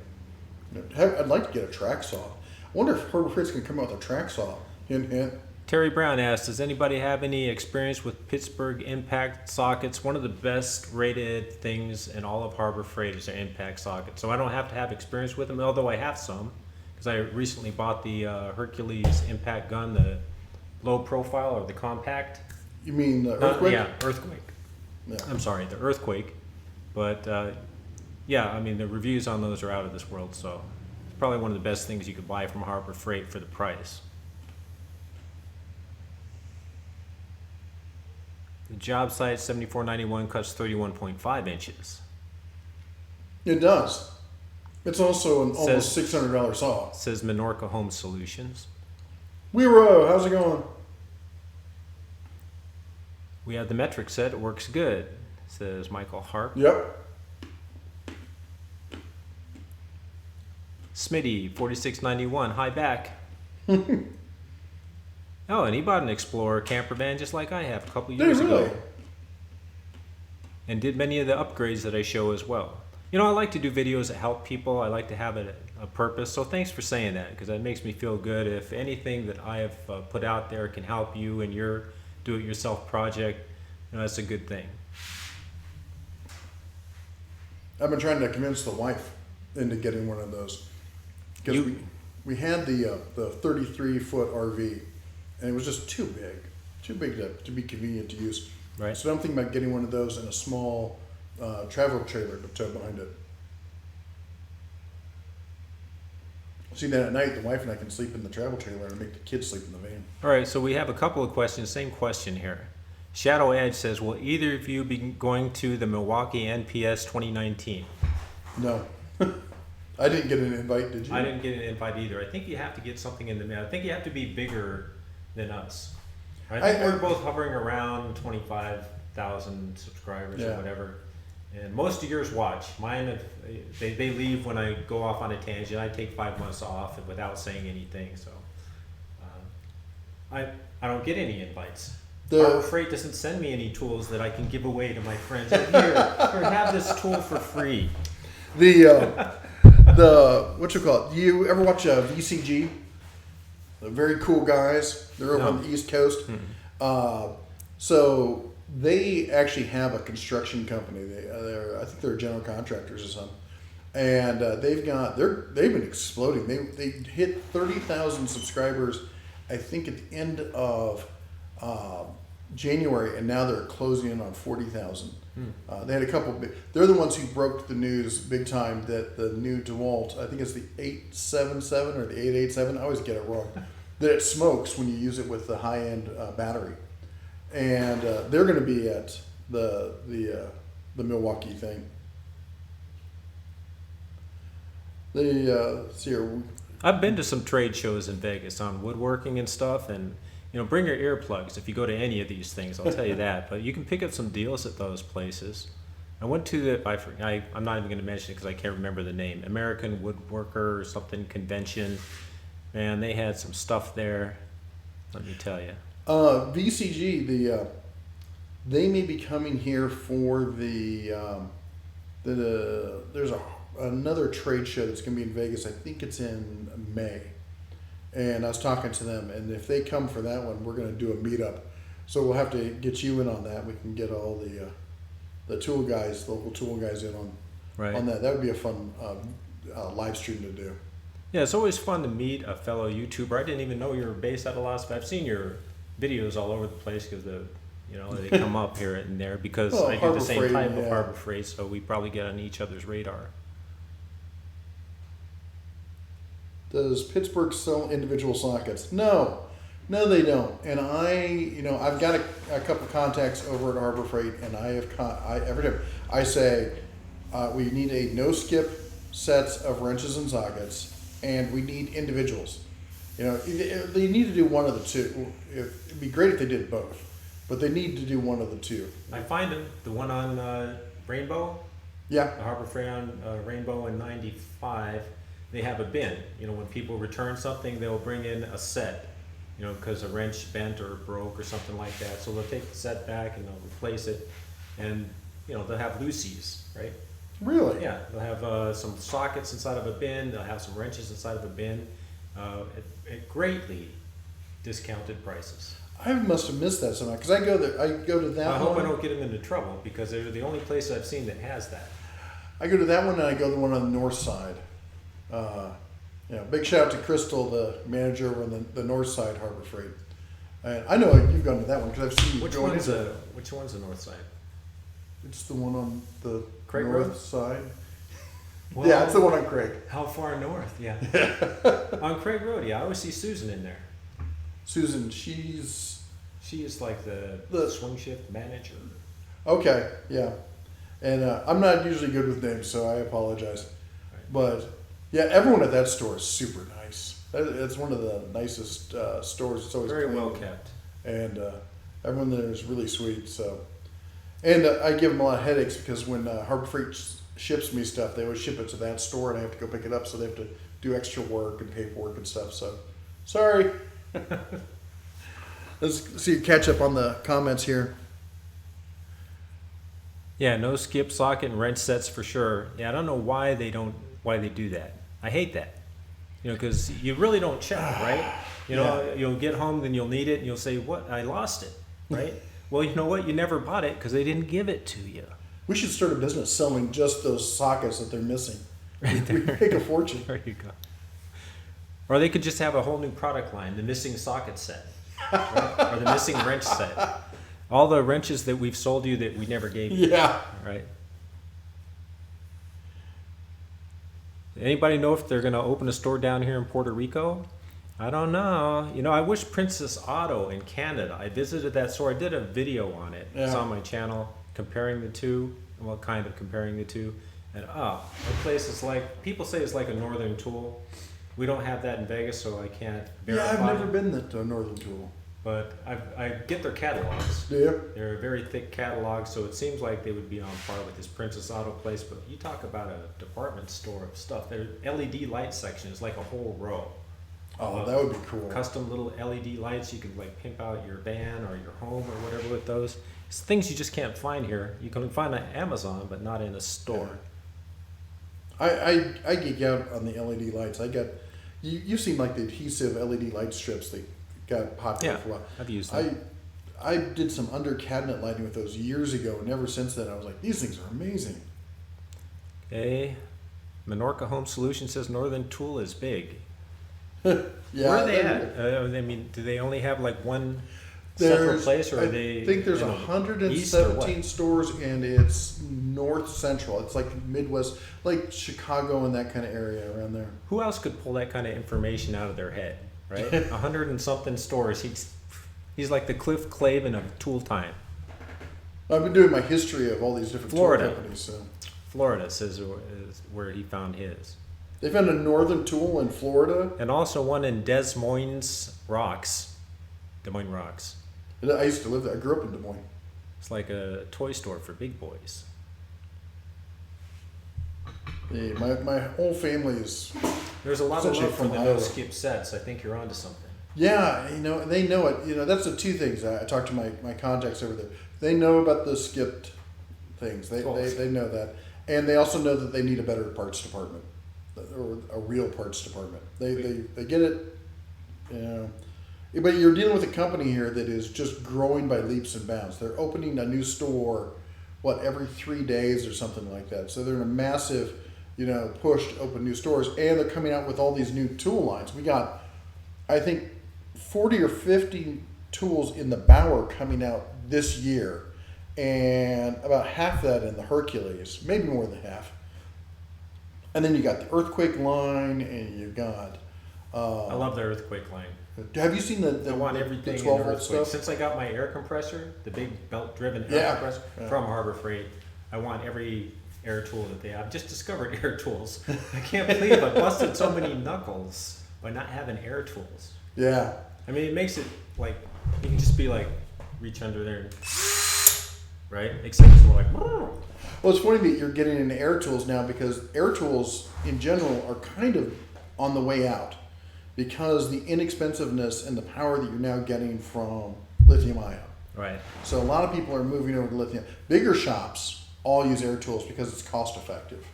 I'd like to get a track saw. I wonder if Harbor Freight can come out with a track saw. Hint, hint. Terry Brown asked, does anybody have any experience with Pittsburgh impact sockets? One of the best rated things in all of Harbor Freight is their impact socket. So I don't have to have experience with them, although I have some, because I recently bought the Hercules impact gun, the low profile or the compact. You mean the Earthquake? Yeah, Earthquake. Yeah. I'm sorry, the Earthquake. But yeah, I mean, the reviews on those are out of this world, so it's probably one of the best things you could buy from Harbor Freight for the price. The job site 7491 cuts 31.5 inches. It does. It's also an almost Says- $600 saw. Says Menorca Home Solutions. Weero, how's it going? We have the metric set. It works good, says Michael Harp. Yep. Smitty 4691 high back. Oh, and he bought an Xplorer camper van just like I have a couple Did years he really? ago. And did many of the upgrades that I show as well. You know, I like to do videos that help people. I like to have a purpose. So thanks for saying that, because that makes me feel good. If anything that I have put out there can help you in your do-it-yourself project, that's a good thing. I've been trying to convince the wife into getting one of those. Because we had the 33-foot RV, and it was just too big to be convenient to use. Right. So I'm thinking about getting one of those in a small travel trailer to tow behind it. See that at night, the wife and I can sleep in the travel trailer and make the kids sleep in the van. All right, so we have a couple of questions. Same question here. Shadow Edge says, will either of you be going to the Milwaukee NPS 2019? No. I didn't get an invite, did you? I didn't get an invite either. I think you have to get something in the mail. I think you have to be bigger than us. I think we're both hovering around 25,000 subscribers or whatever. And most of yours watch. Mine, they leave when I go off on a tangent. I take 5 months off without saying anything. So I don't get any invites. Harbor Freight doesn't send me any tools that I can give away to my friends. Here, have this tool for free. The what you call it? Do you ever watch VCG? The very cool guys. They're over on the East Coast. Mm-hmm. So they actually have a construction company. I think they're general contractors or something, and they've been exploding. They hit 30,000 subscribers, I think, at the end of January, and now they're closing in on 40,000. They had a couple. They're the ones who broke the news big time that the new DeWalt, I think it's the 877 or the 887. I always get it wrong. That it smokes when you use it with the high-end battery, and they're going to be at the Milwaukee thing. I've been to some trade shows in Vegas on woodworking and stuff, and bring your earplugs if you go to any of these things. I'll tell you that. But you can pick up some deals at those places. I went to I'm not even going to mention it because I can't remember the name. American Woodworker or something convention. Man, they had some stuff there. Let me tell you. VCG, they may be coming here for there's another trade show that's going to be in Vegas. I think it's in May. And I was talking to them, and if they come for that one, we're going to do a meetup. So we'll have to get you in on that. We can get all the tool guys, local tool guys in on that. That would be a fun live stream to do. Yeah, it's always fun to meet a fellow YouTuber. I didn't even know you were based out of Las Vegas. I've seen your videos all over the place because they come up here and there because I do the same type of Harbor Freight, so we probably get on each other's radar. Does Pittsburgh sell individual sockets? No, they don't. And I've got a couple of contacts over at Harbor Freight, and every time I say we need a no skip sets of wrenches and sockets, and we need individuals. They need to do one of the two. It'd be great if they did both, but they need to do one of the two. I find them. The one on Rainbow. Yeah. The Harbor Freight on Rainbow in '95. They have a bin. When people return something, they'll bring in a set, because a wrench bent or broke or something like that. So they'll take the set back and they'll replace it, and they'll have loosies, right? Really? Yeah, they'll have some sockets inside of a bin. They'll have some wrenches inside of a bin at greatly discounted prices. I must have missed that somehow because I go there. I go to that one. I hope I don't get them into trouble because they're the only place I've seen that has that. I go to that one and I go to the one on the north side. Big shout out to Crystal, the manager over on the north side Harbor Freight. And I know you've gone to that one because I've seen you. Which one's the north side? It's the one on the Craig north Road? side. Well, yeah, it's the one on Craig. How far north? Yeah. On Craig Road, yeah. I always see Susan in there. Susan, she is like the swing shift manager. Okay, yeah. And I'm not usually good with names, so I apologize. Right. But yeah, everyone at that store is super nice. It's one of the nicest stores. It's always very clean. well kept. And everyone there is really sweet. So, and I give them a lot of headaches because when Harbor Freight ships me stuff, they always ship it to that store, and I have to go pick it up. So they have to do extra work and paperwork and stuff. So, sorry. Let's see, catch up on the comments here. Yeah, no skip socket and wrench sets for sure. Yeah, I don't know why they do that. I hate that. Because you really don't check, right? You'll get home, then you'll need it, and you'll say, "What? I lost it," right? Well, you know what? You never bought it because they didn't give it to you. We should start a business selling just those sockets that they're missing. We make a fortune. There you go. Or they could just have a whole new product line, the missing socket set, right? Or the missing wrench set. All the wrenches that we've sold you that we never gave you. Yeah. Right. Anybody know if they're going to open a store down here in Puerto Rico? I don't know. You know, I wish Princess Auto in Canada. I visited that store. I did a video on it. Yeah. It's on my channel comparing the two. Well, kind of comparing the two. And the place is like, people say it's like a Northern Tool. We don't have that in Vegas, so I can't verify. Yeah, I've never been to Northern Tool. But I get their catalogs. Yeah. They're a very thick catalog, so it seems like they would be on par with this Princess Auto place. But you talk about a department store of stuff. Their LED light section is like a whole row. Oh, that would be cool. Custom little LED lights. You can like pimp out your van or your home or whatever with those. It's things you just can't find here. You can find on Amazon, but not in a store. Yeah. I geek out on the LED lights. I got you've seen like the adhesive LED light strips that got popular for a while. I've used them. I did some under cabinet lighting with those years ago, and ever since then I was like, these things are amazing. Okay. Menorca Home Solutions says Northern Tool is big. Yeah, where are they at? I mean, do they only have like one central place, or are they? I think there's 117 stores, and it's north central. It's like Midwest, like Chicago and that kind of area around there. Who else could pull that kind of information out of their head, right? 100 and something stores. He's like the Cliff Clavin of tool time. I've been doing my history of all these different tool companies. So. Florida says is where he found his. They found a Northern Tool in Florida. And also one in Des Moines Rocks. I used to live there. I grew up in Des Moines. It's like a toy store for big boys. Yeah, my whole family is. There's a lot of love for the Iowa. no skip sets. I think you're onto something. Yeah, they know it. That's the two things. I talked to my contacts over there. They know about the skipped things. They know that, and they also know that they need a better parts department, or a real parts department. They get it. But you're dealing with a company here that is just growing by leaps and bounds. They're opening a new store, every 3 days or something like that. So they're in a massive, push to open new stores, and they're coming out with all these new tool lines. We got, I think, 40 or 50 tools in the Bauer coming out this year, and about half that in the Hercules, maybe more than half. And then you got the Earthquake line, and you got. I love the Earthquake line. Have you seen the I want everything the 12 in volt Earthquake. stuff? Since I got my air compressor, the big belt-driven air compressor from Harbor Freight, I want every air tool that they have. I've just discovered air tools. I can't believe I busted so many knuckles by not having air tools. Yeah. I mean, it makes it like you can just be like reach under there, and, right? Except it's more like. Well, it's funny that you're getting into air tools now, because air tools in general are kind of on the way out, because the inexpensiveness and the power that you're now getting from lithium ion. Right. So a lot of people are moving over to lithium. Bigger shops all use air tools because it's cost effective.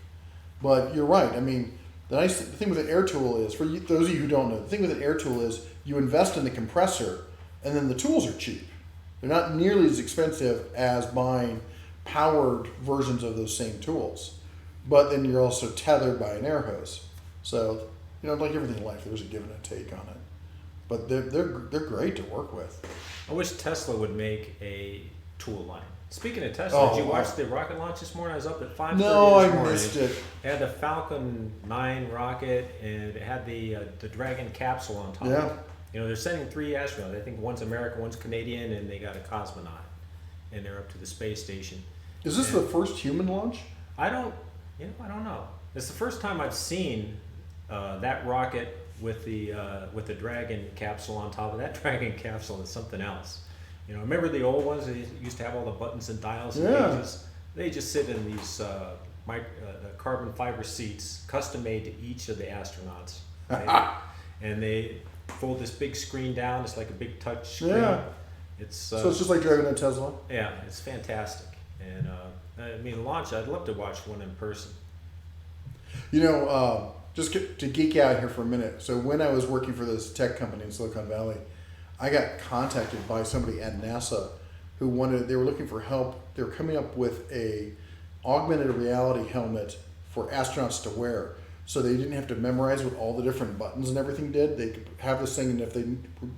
But you're right. I mean, the thing with an air tool is, for those of you who don't know, the thing with an air tool is you invest in the compressor, and then the tools are cheap. They're not nearly as expensive as buying powered versions of those same tools. But then you're also tethered by an air hose. So, like everything in life, there's a give and a take on it. But they're great to work with. I wish Tesla would make a tool line. Speaking of Tesla, did you watch the rocket launch this morning? I was up at 5:30 No, this morning. I missed it. It had the Falcon 9 rocket, and it had the Dragon capsule on top. Yeah. They're sending 3 astronauts. I think one's American, one's Canadian, and they got a cosmonaut. And they're up to the space station. Is this the first human launch? I don't know. It's the first time I've seen that rocket with the Dragon capsule on top of that. Dragon capsule is something else. Remember the old ones? They used to have all the buttons and dials and gauges. They just sit in these carbon fiber seats, custom made to each of the astronauts. Right? And they fold this big screen down. It's like a big touch screen. Yeah. So it's just like driving a Tesla? Yeah, it's fantastic. And launch, I'd love to watch one in person. Just to geek out here for a minute. So when I was working for this tech company in Silicon Valley, I got contacted by somebody at NASA who they were looking for help. They were coming up with a augmented reality helmet for astronauts to wear. So they didn't have to memorize what all the different buttons and everything did. They could have this thing, and if they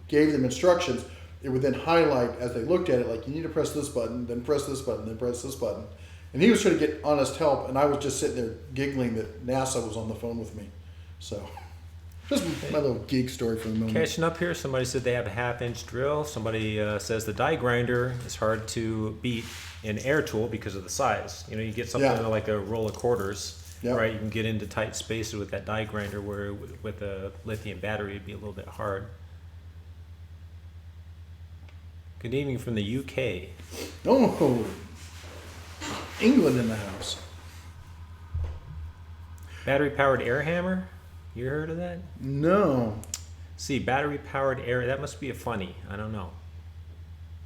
gave them instructions, it would then highlight as they looked at it, like, you need to press this button, then press this button, then press this button. And he was trying to get honest help, and I was just sitting there giggling that NASA was on the phone with me. So, just my little geek story for the moment. Catching up here, somebody said they have a 1/2-inch drill. Somebody says the die grinder is hard to beat in air tool because of the size. You know, you get something like a roll of quarters, right? You can get into tight spaces with that die grinder, where with a lithium battery it'd be a little bit hard. Good evening from the UK. Oh, England in the house. Battery-powered air hammer? You heard of that? No. See, battery-powered air, that must be a funny. I don't know.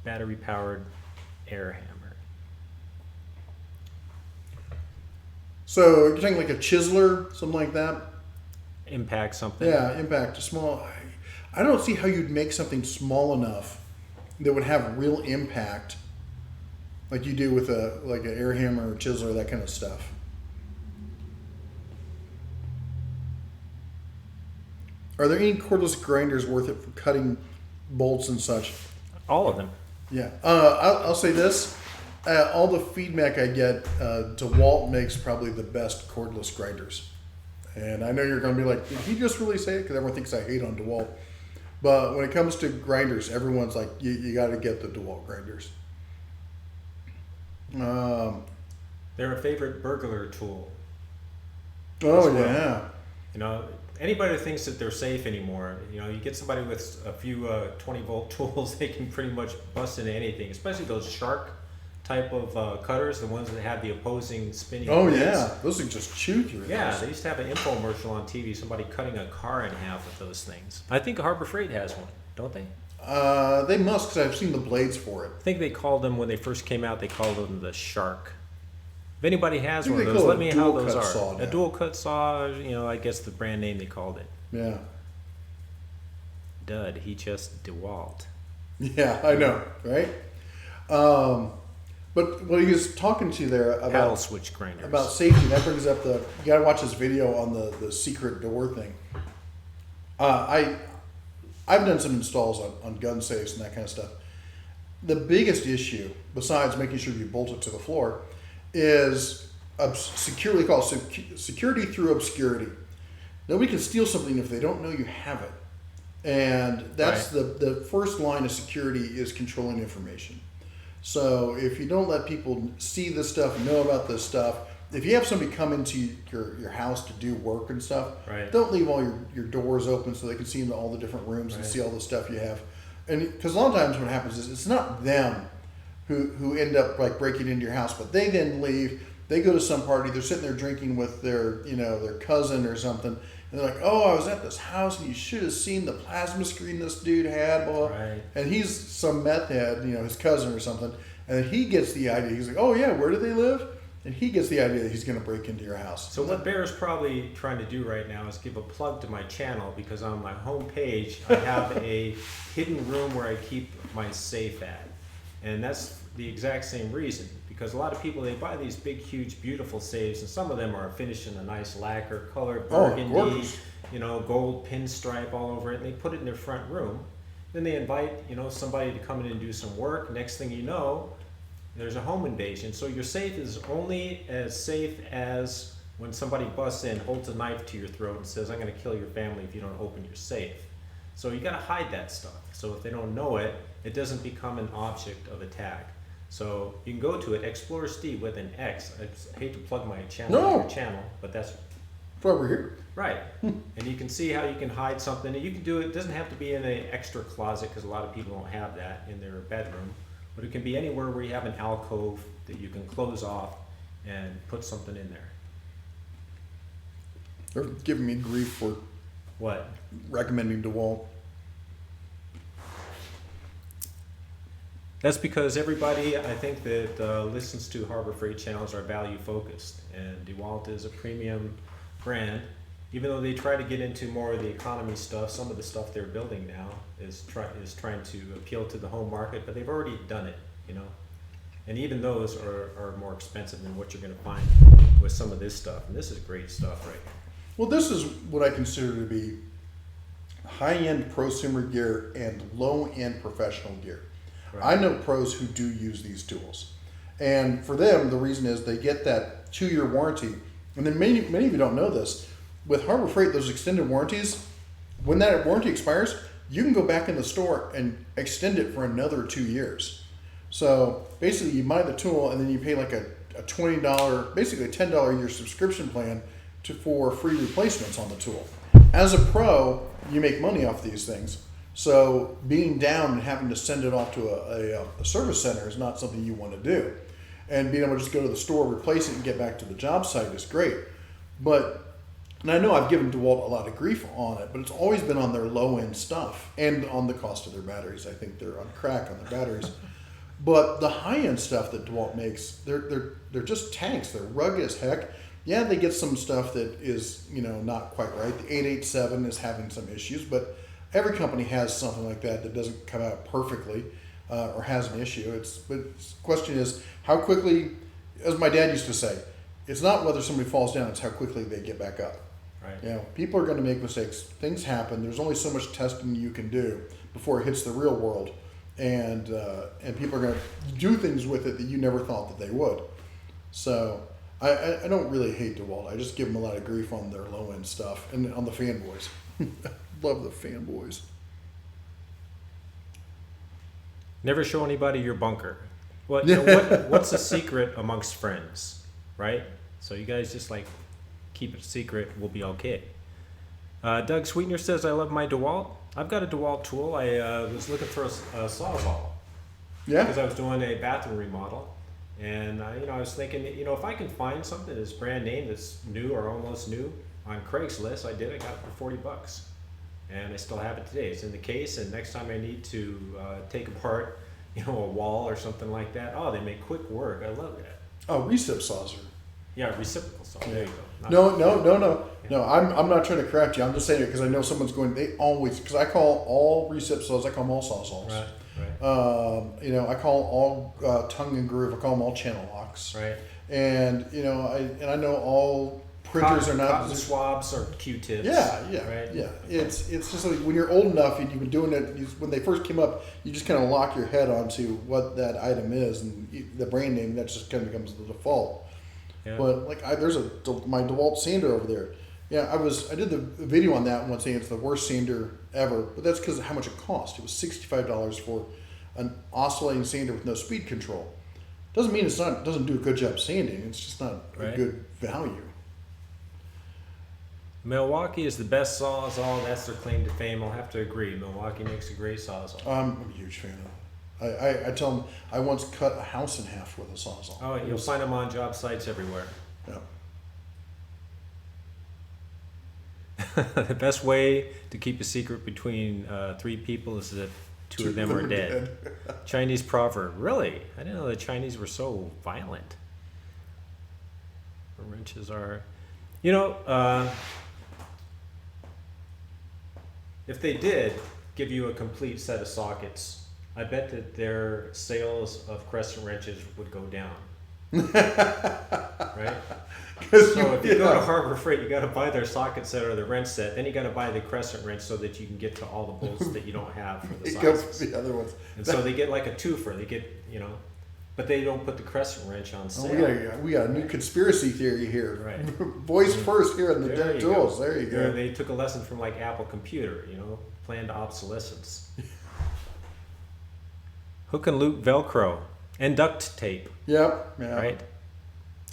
Battery-powered air hammer. So you're talking like a chiseler, something like that? Impact something. Yeah, impact. Small. I don't see how you'd make something small enough that would have real impact, like you do with an air hammer or chiseler, that kind of stuff. Are there any cordless grinders worth it for cutting bolts and such? All of them. Yeah. I'll say this. All the feedback I get, DeWalt makes probably the best cordless grinders. And I know you're going to be like, did he just really say it? Because everyone thinks I hate on DeWalt. But when it comes to grinders, everyone's like, you got to get the DeWalt grinders. They're a favorite burglar tool. Oh, yeah. You know, anybody who thinks that they're safe anymore, you know, you get somebody with a few 20-volt tools, they can pretty much bust into anything, especially those shark type of cutters, the ones that have the opposing spinning blades. Yeah, those things just chew through. Yeah, they used to have an infomercial on TV, somebody cutting a car in half with those things. I think Harbor Freight has one, don't they? They must, because I've seen the blades for it. I think they called them, when they first came out, they called them the Shark. If anybody has one of they those, call let it me a know how dual those cut are. saw A now. dual cut saw, you know, I guess the brand name they called it. Yeah. Dud, he just DeWalt. Yeah, I know, right? But what he was talking to there Paddle about switch grinders. about safety, that brings up you got to watch this video on the secret door thing. I've done some installs on gun safes and that kind of stuff. The biggest issue, besides making sure you bolt it to the floor, is security called security through obscurity. Nobody can steal something if they don't know you have it. And that's right. the first line of security is controlling information. So if you don't let people see this stuff, know about this stuff, if you have somebody come into your house to do work and stuff, right. don't leave all your doors open so they can see into all the different rooms and see all the stuff you have. And because a lot of times what happens is it's not them who end up like breaking into your house, but they then leave. They go to some party. They're sitting there drinking with their cousin or something, and they're like, "Oh, I was at this house, and you should have seen the plasma screen this dude had." Blah, blah. Right. And he's some meth head, his cousin or something, and then he gets the idea. He's like, "Oh yeah, where do they live?" And he gets the idea that he's going to break into your house. So what Bear's probably trying to do right now is give a plug to my channel, because on my home page I have a hidden room where I keep my safe at. And that's the exact same reason, because a lot of people, they buy these big, huge, beautiful safes, and some of them are finished in a nice lacquer color, burgundy, gorgeous. Gold pinstripe all over it, and they put it in their front room. Then they invite, somebody to come in and do some work. Next thing you know, there's a home invasion. So your safe is only as safe as when somebody busts in, holds a knife to your throat and says, "I'm going to kill your family if you don't open your safe." So you got to hide that stuff. So if they don't know it, it doesn't become an object of attack. So you can go to it, Xplorer Steve with an X. I hate to plug my channel, your channel, but that's why we're here. right. And you can see how you can hide something. And you can do it. It doesn't have to be in an extra closet, because a lot of people don't have that in their bedroom. But it can be anywhere where you have an alcove that you can close off and put something in there. They're giving me grief for What? recommending DeWalt. That's because everybody, I think, that listens to Harbor Freight channels are value focused, and DeWalt is a premium brand. Even though they try to get into more of the economy stuff, some of the stuff they're building now is trying to appeal to the home market, but they've already done it, And even those are more expensive than what you're going to find with some of this stuff. And this is great stuff right here. Well, this is what I consider to be high-end prosumer gear and low-end professional gear. Right. I know pros who do use these tools. And for them, the reason is they get that 2-year warranty. And then many of you don't know this. With Harbor Freight, those extended warranties, when that warranty expires, you can go back in the store and extend it for another 2 years. So basically, you buy the tool and then you pay like a $20, basically a $10 a year subscription plan for free replacements on the tool. As a pro, you make money off these things. So being down and having to send it off to a service center is not something you want to do. And being able to just go to the store, replace it, and get back to the job site is great. And I know I've given DeWalt a lot of grief on it, but it's always been on their low-end stuff and on the cost of their batteries. I think they're on crack on their batteries. But the high-end stuff that DeWalt makes, they're just tanks. They're rugged as heck. Yeah, they get some stuff that is, not quite right. The 887 is having some issues, but every company has something like that doesn't come out perfectly or has an issue. But the question is, how quickly, as my dad used to say, it's not whether somebody falls down, it's how quickly they get back up. Right. People are going to make mistakes. Things happen. There's only so much testing you can do before it hits the real world. And people are going to do things with it that you never thought that they would. So I don't really hate DeWalt. I just give them a lot of grief on their low-end stuff and on the fanboys. Love the fanboys. Never show anybody your bunker. What's the secret amongst friends, right? So you guys just keep it a secret. We'll be okay. Doug Sweetener says, I love my DeWalt. I've got a DeWalt tool. I was looking for a Sawzall. Yeah. Because I was doing a bathroom remodel. And I was thinking, if I can find something that's brand name, that's new or almost new on Craigslist, I got it for $40. And I still have it today. It's in the case, and next time I need to take apart, a wall or something like that, they make quick work. I love that. Oh, recip saws are. Yeah, reciprocal saw. There you go. No. I'm not trying to correct you. I'm just saying it because I know someone's going. They always, because I call all recip saws. I call them all sawzalls. Right. I call all tongue and groove. I call them all channel locks. Right. And I know all printers are not cotton swabs or Q-tips. Yeah. It's just like when you're old enough and you've been doing it. When they first came up, you just kind of lock your head onto what that item is and the brand name. That just kind of becomes the default. Yeah. But there's my DeWalt sander over there. Yeah, I did the video on that one saying it's the worst sander ever, but that's because of how much it cost. It was $65 for an oscillating sander with no speed control. Doesn't mean doesn't do a good job sanding. It's just not a good value. Milwaukee is the best sawzall. That's their claim to fame. I'll have to agree. Milwaukee makes a great sawzall. I'm a huge fan of it. I tell them I once cut a house in half with a sawzall. Oh, you'll find them on job sites everywhere. Yeah. The best way to keep a secret between 3 people is that two of them are dead. Chinese proverb. Really? I didn't know the Chinese were so violent. The wrenches are... if they did give you a complete set of sockets, I bet that their sales of crescent wrenches would go down. Right? So if you go to Harbor Freight, you got to buy their socket set or the wrench set. Then you got to buy the crescent wrench so that you can get to all the bolts that you don't have for the sockets. The other ones. And so they get like a twofer. They get, but they don't put the crescent wrench on sale. We got a new conspiracy theory here. Right. Voice first here in the Deck Tools. There you go. They took a lesson from Apple Computer, planned obsolescence. Hook and loop Velcro and duct tape. Yep. Yeah. Right?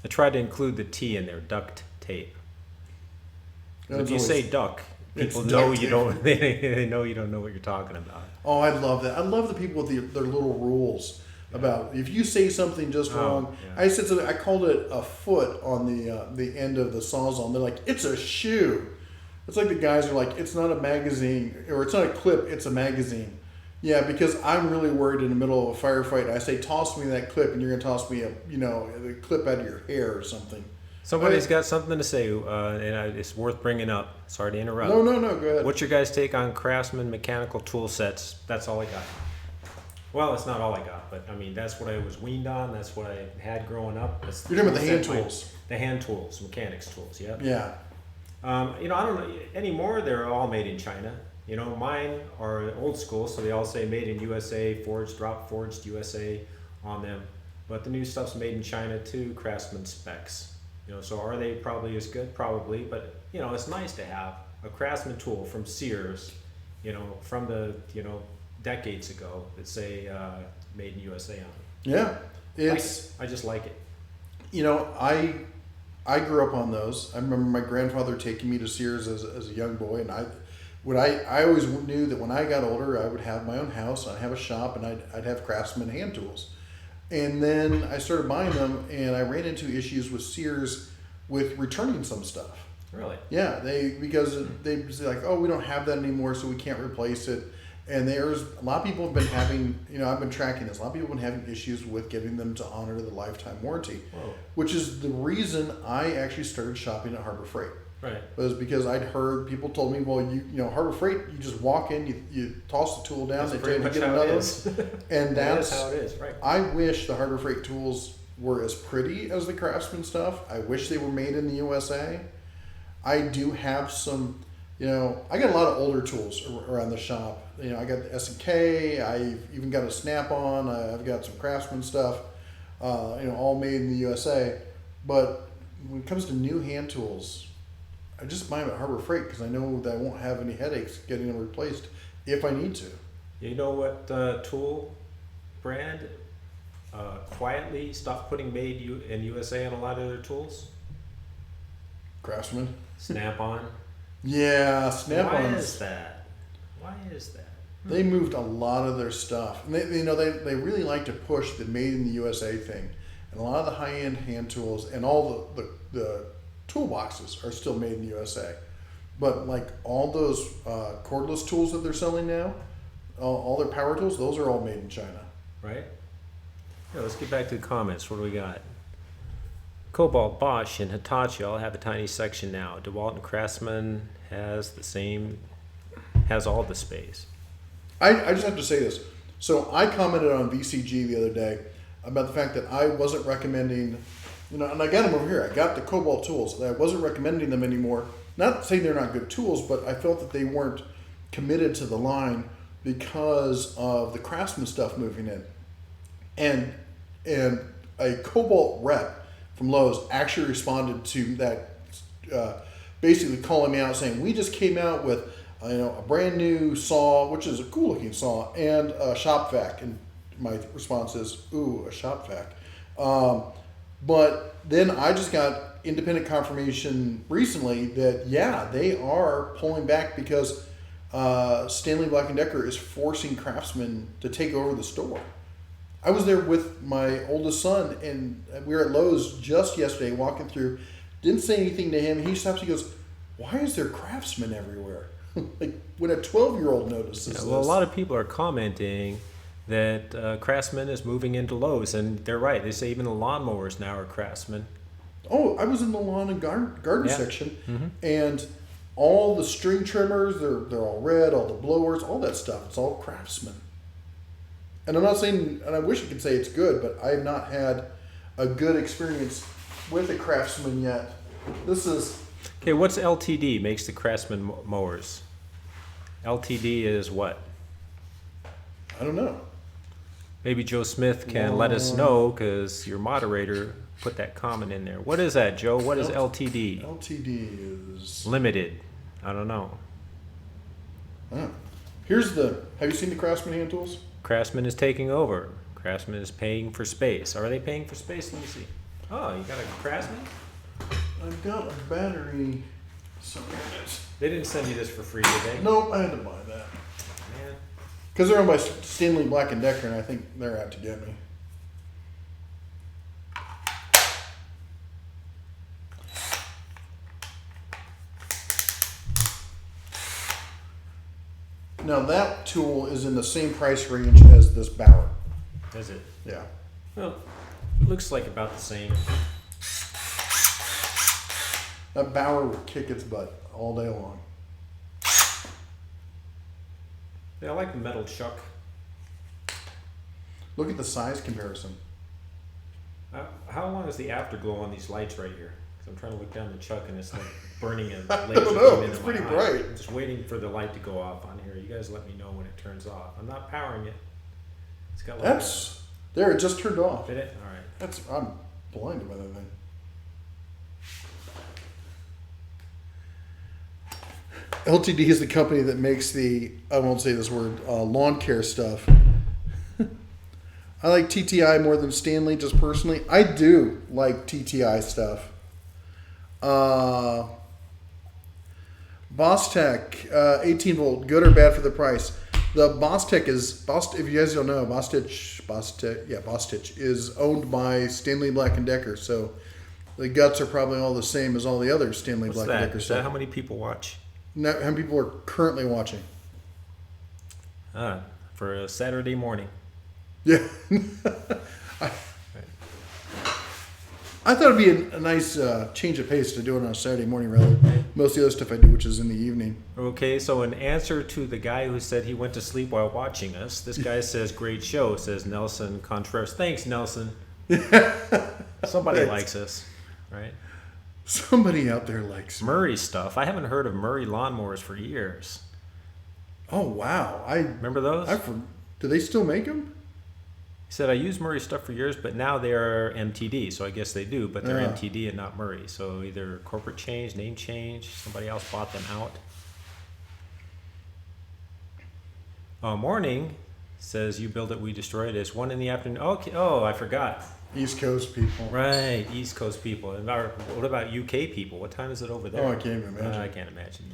I tried to include the T in there, duct tape. If you say duck, people know you don't. They know you don't know what you're talking about. Oh, I love that. I love the people with their little rules about if you say something just wrong. Yeah. I said something. I called it a foot on the end of the sawzall. And they're like, it's a shoe. It's like the guys are like, it's not a magazine or it's not a clip. It's a magazine. Yeah, because I'm really worried in the middle of a firefight. I say, toss me that clip, and you're gonna toss me a clip out of your hair or something. Somebody's got something to say, and it's worth bringing up. Sorry to interrupt. No, go ahead. What's your guys' take on Craftsman mechanical tool sets? That's all I got. Well, it's not all I got, but I mean that's what I was weaned on. That's what I had growing up. You're talking about the hand tools. The hand tools, mechanics tools. Yep. Yeah. I don't know anymore. They're all made in China. Mine are old school, so they all say made in USA, forged, drop forged USA on them. but the new stuff's made in China too, Craftsman specs. You know, so are they probably as good? Probably, but you know, it's nice to have a Craftsman tool from Sears, you know, from the, you know, decades ago that say made in USA on it. Yeah, it's. I just like it. You know, I grew up on those. I remember my grandfather taking me to Sears as a young boy, and I always knew that when I got older, I would have my own house, I'd have a shop, and I'd have Craftsman hand tools. And then I started buying them, and I ran into issues with Sears with returning some stuff. Really? Yeah, because they say like, oh, we don't have that anymore, so we can't replace it. And there's a lot of people have been having, you know, I've been tracking this. A lot of people have been having issues with getting them to honor the lifetime warranty, Whoa. which is the reason I actually started shopping at Harbor Freight. Right. Was because I'd heard people told me, well, you know, Harbor Freight, you just walk in, you toss the tool down, That's they pretty tell you to much get how it another is. and That's how it is, right? I wish the Harbor Freight tools were as pretty as the Craftsman stuff. I wish they were made in the USA. I do have some, you know, I got a lot of older tools around the shop. You know, I got the S&K, I've even got a Snap-on, I've got some Craftsman stuff, you know, all made in the USA. But when it comes to new hand tools, I just buy them at Harbor Freight because I know that I won't have any headaches getting them replaced if I need to. You know what tool brand quietly stopped putting made in USA on a lot of their tools? Craftsman? Snap-on. Yeah, Snap-on. Why is that? Why is that? They moved a lot of their stuff. And they, you know, they really like to push the made in the USA thing. And a lot of the high-end hand tools and all the toolboxes are still made in the USA. But like all those cordless tools that they're selling now, all their power tools, those are all made in China. Right? Yeah, let's get back to the comments. What do we got? Cobalt, Bosch, and Hitachi all have a tiny section now. DeWalt and Craftsman has all the space. I just have to say this. So I commented on VCG the other day about the fact that I wasn't recommending, you know, and I got them over here. I got the Cobalt tools. That I wasn't recommending them anymore. Not saying they're not good tools, but I felt that they weren't committed to the line because of the Craftsman stuff moving in. And a Cobalt rep from Lowe's actually responded to that, basically calling me out saying, we just came out with you know, a brand new saw, which is a cool looking saw, and a shop vac. And my response is, ooh, a shop vac. But then I just got independent confirmation recently that, yeah, they are pulling back because Stanley Black & Decker is forcing Craftsman to take over the store. I was there with my oldest son, and we were at Lowe's just yesterday walking through. Didn't say anything to him. He stops, he goes, why is there Craftsman everywhere? Like when a 12-year-old notices this. Well, a lot of people are commenting that Craftsman is moving into Lowe's, and they're right. They say even the lawnmowers now are Craftsman. Oh, I was in the lawn and garden Yeah. section, Mm-hmm. and all the string trimmers, they're all red, all the blowers, all that stuff, it's all Craftsman. And I'm not saying, and I wish I could say it's good, but I have not had a good experience with a Craftsman yet. This is... Okay, what's LTD makes the Craftsman mowers? LTD is what? I don't know. Maybe Joe Smith can let us know because your moderator put that comment in there. What is that, Joe? What is LTD? LTD is... Limited. I don't know. Here's the... Have you seen the Craftsman hand tools? Craftsman is taking over. Craftsman is paying for space. Are they paying for space? Let me see. Oh, you got a Craftsman? I've got a battery... Somewhere. They didn't send you this for free, did they? Nope, I had to buy that. Man. Because they're owned by Stanley Black & Decker, and I think they're out to get me. Now that tool is in the same price range as this Bauer. Is it? Yeah. Well, it looks like about the same. That Bauer will kick its butt all day long. Yeah, I like the metal chuck. Look at the size comparison. How long is the afterglow on these lights right here? Because I'm trying to look down the chuck and it's like burning a laser. I don't know. beam It's into my pretty eye. bright. I'm just waiting for the light to go off on here. You guys let me know when it turns off. I'm not powering it. It's got like There, it just turned off. Did it? All right. I'm blinded by that thing. LTD is the company that makes the, I won't say this word, lawn care stuff. I like TTI more than Stanley, just personally. I do like TTI stuff. Boss Tech, 18 volt, good or bad for the price? The Boss Tech is, if you guys don't know, Boss Tech is owned by Stanley Black & Decker, so the guts are probably all the same as all the other Stanley Black & Decker Is stuff. that how many people watch? How many people are currently watching? For a Saturday morning. Yeah. I thought it'd be a nice change of pace to do it on a Saturday morning rather than most of the other stuff I do, which is in the evening. Okay, so in answer to the guy who said he went to sleep while watching us, this guy says, great show, says Nelson Contreras. Thanks, Nelson. Somebody likes us, right? Somebody out there likes Murray stuff. I haven't heard of Murray lawnmowers for years. Oh, wow. Remember those? Do they still make them? He said, I used Murray stuff for years, but now they're MTD, so I guess they do, but they're Yeah. MTD and not Murray. So either corporate change, name change, somebody else bought them out. Morning says, you build it, we destroy it. It's 1 p.m. Okay. Oh, I forgot. East Coast people. Right, East Coast people. And what about UK people? What time is it over there? Oh, I can't even imagine. I can't imagine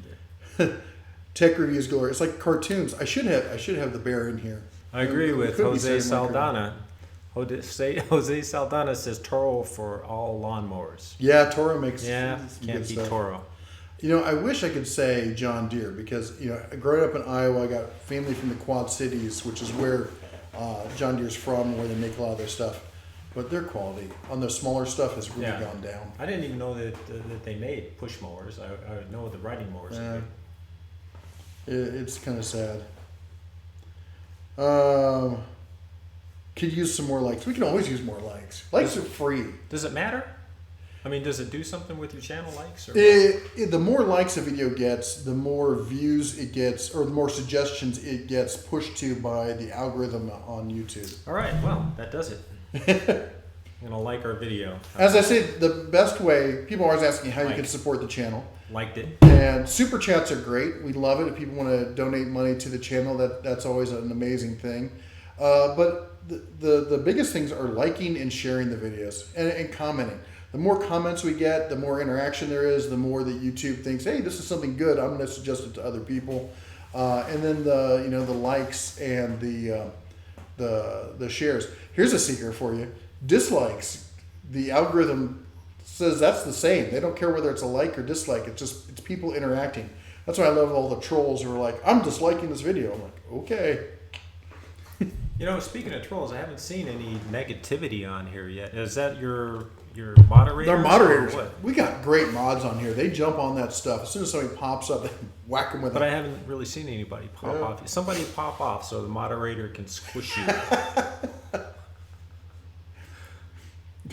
either. Tech reviews galore. It's like cartoons. I should have the bear in here. I agree It with could be Jose said in my Saldana. Jose Saldana says Toro for all lawnmowers. Yeah, Toro makes Yeah, some can't good beat stuff. Toro. You know, I wish I could say John Deere because, growing up in Iowa, I got family from the Quad Cities, which is where John Deere's from, where they make a lot of their stuff. But their quality on the smaller stuff has really gone down. I didn't even know that they made push mowers. I know the riding mowers. It's kind of sad. Could use some more likes. We can always use more likes. Likes are free. Does it matter? I mean, does it do something with your channel likes? Or The more likes a video gets, the more views it gets, or the more suggestions it gets pushed to by the algorithm on YouTube. All right, well, that does it. I'm gonna like our video. As I said, the best way, people are always asking how you Like. can support the channel. Liked it. And super chats are great. We love it. If people want to donate money to the channel, that's always an amazing thing. But the biggest things are liking and sharing the videos and commenting. The more comments we get, the more interaction there is, the more that YouTube thinks, hey, this is something good. I'm going to suggest it to other people. And then the likes and the shares. Here's a secret for you. Dislikes, the algorithm says that's the same. They don't care whether it's a like or dislike. It's people interacting. That's why I love all the trolls who are like, I'm disliking this video. I'm like, okay. Speaking of trolls, I haven't seen any negativity on here yet. Is that your moderators? They're moderators. or what? We got great mods on here. They jump on that stuff. As soon as somebody pops up, they whack them with But I it. haven't really seen anybody pop off. Somebody pop off so the moderator can squish you.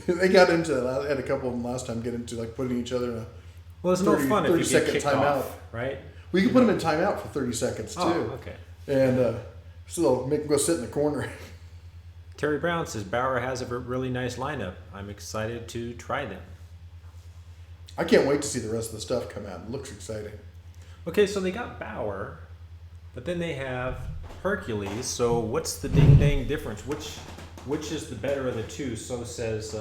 They got into that. I had a couple of them last time get into like putting each other in a Well, it's no fun if you get 30-second kicked timeout. off, right? We can put them in timeout for 30 seconds too. Oh, okay. And so they'll make them go sit in the corner. Terry Brown says Bauer has a really nice lineup. I'm excited to try them. I can't wait to see the rest of the stuff come out. It looks exciting. Okay, so they got Bauer, but then they have Hercules. So what's the ding dang difference? Which is the better of the two? So says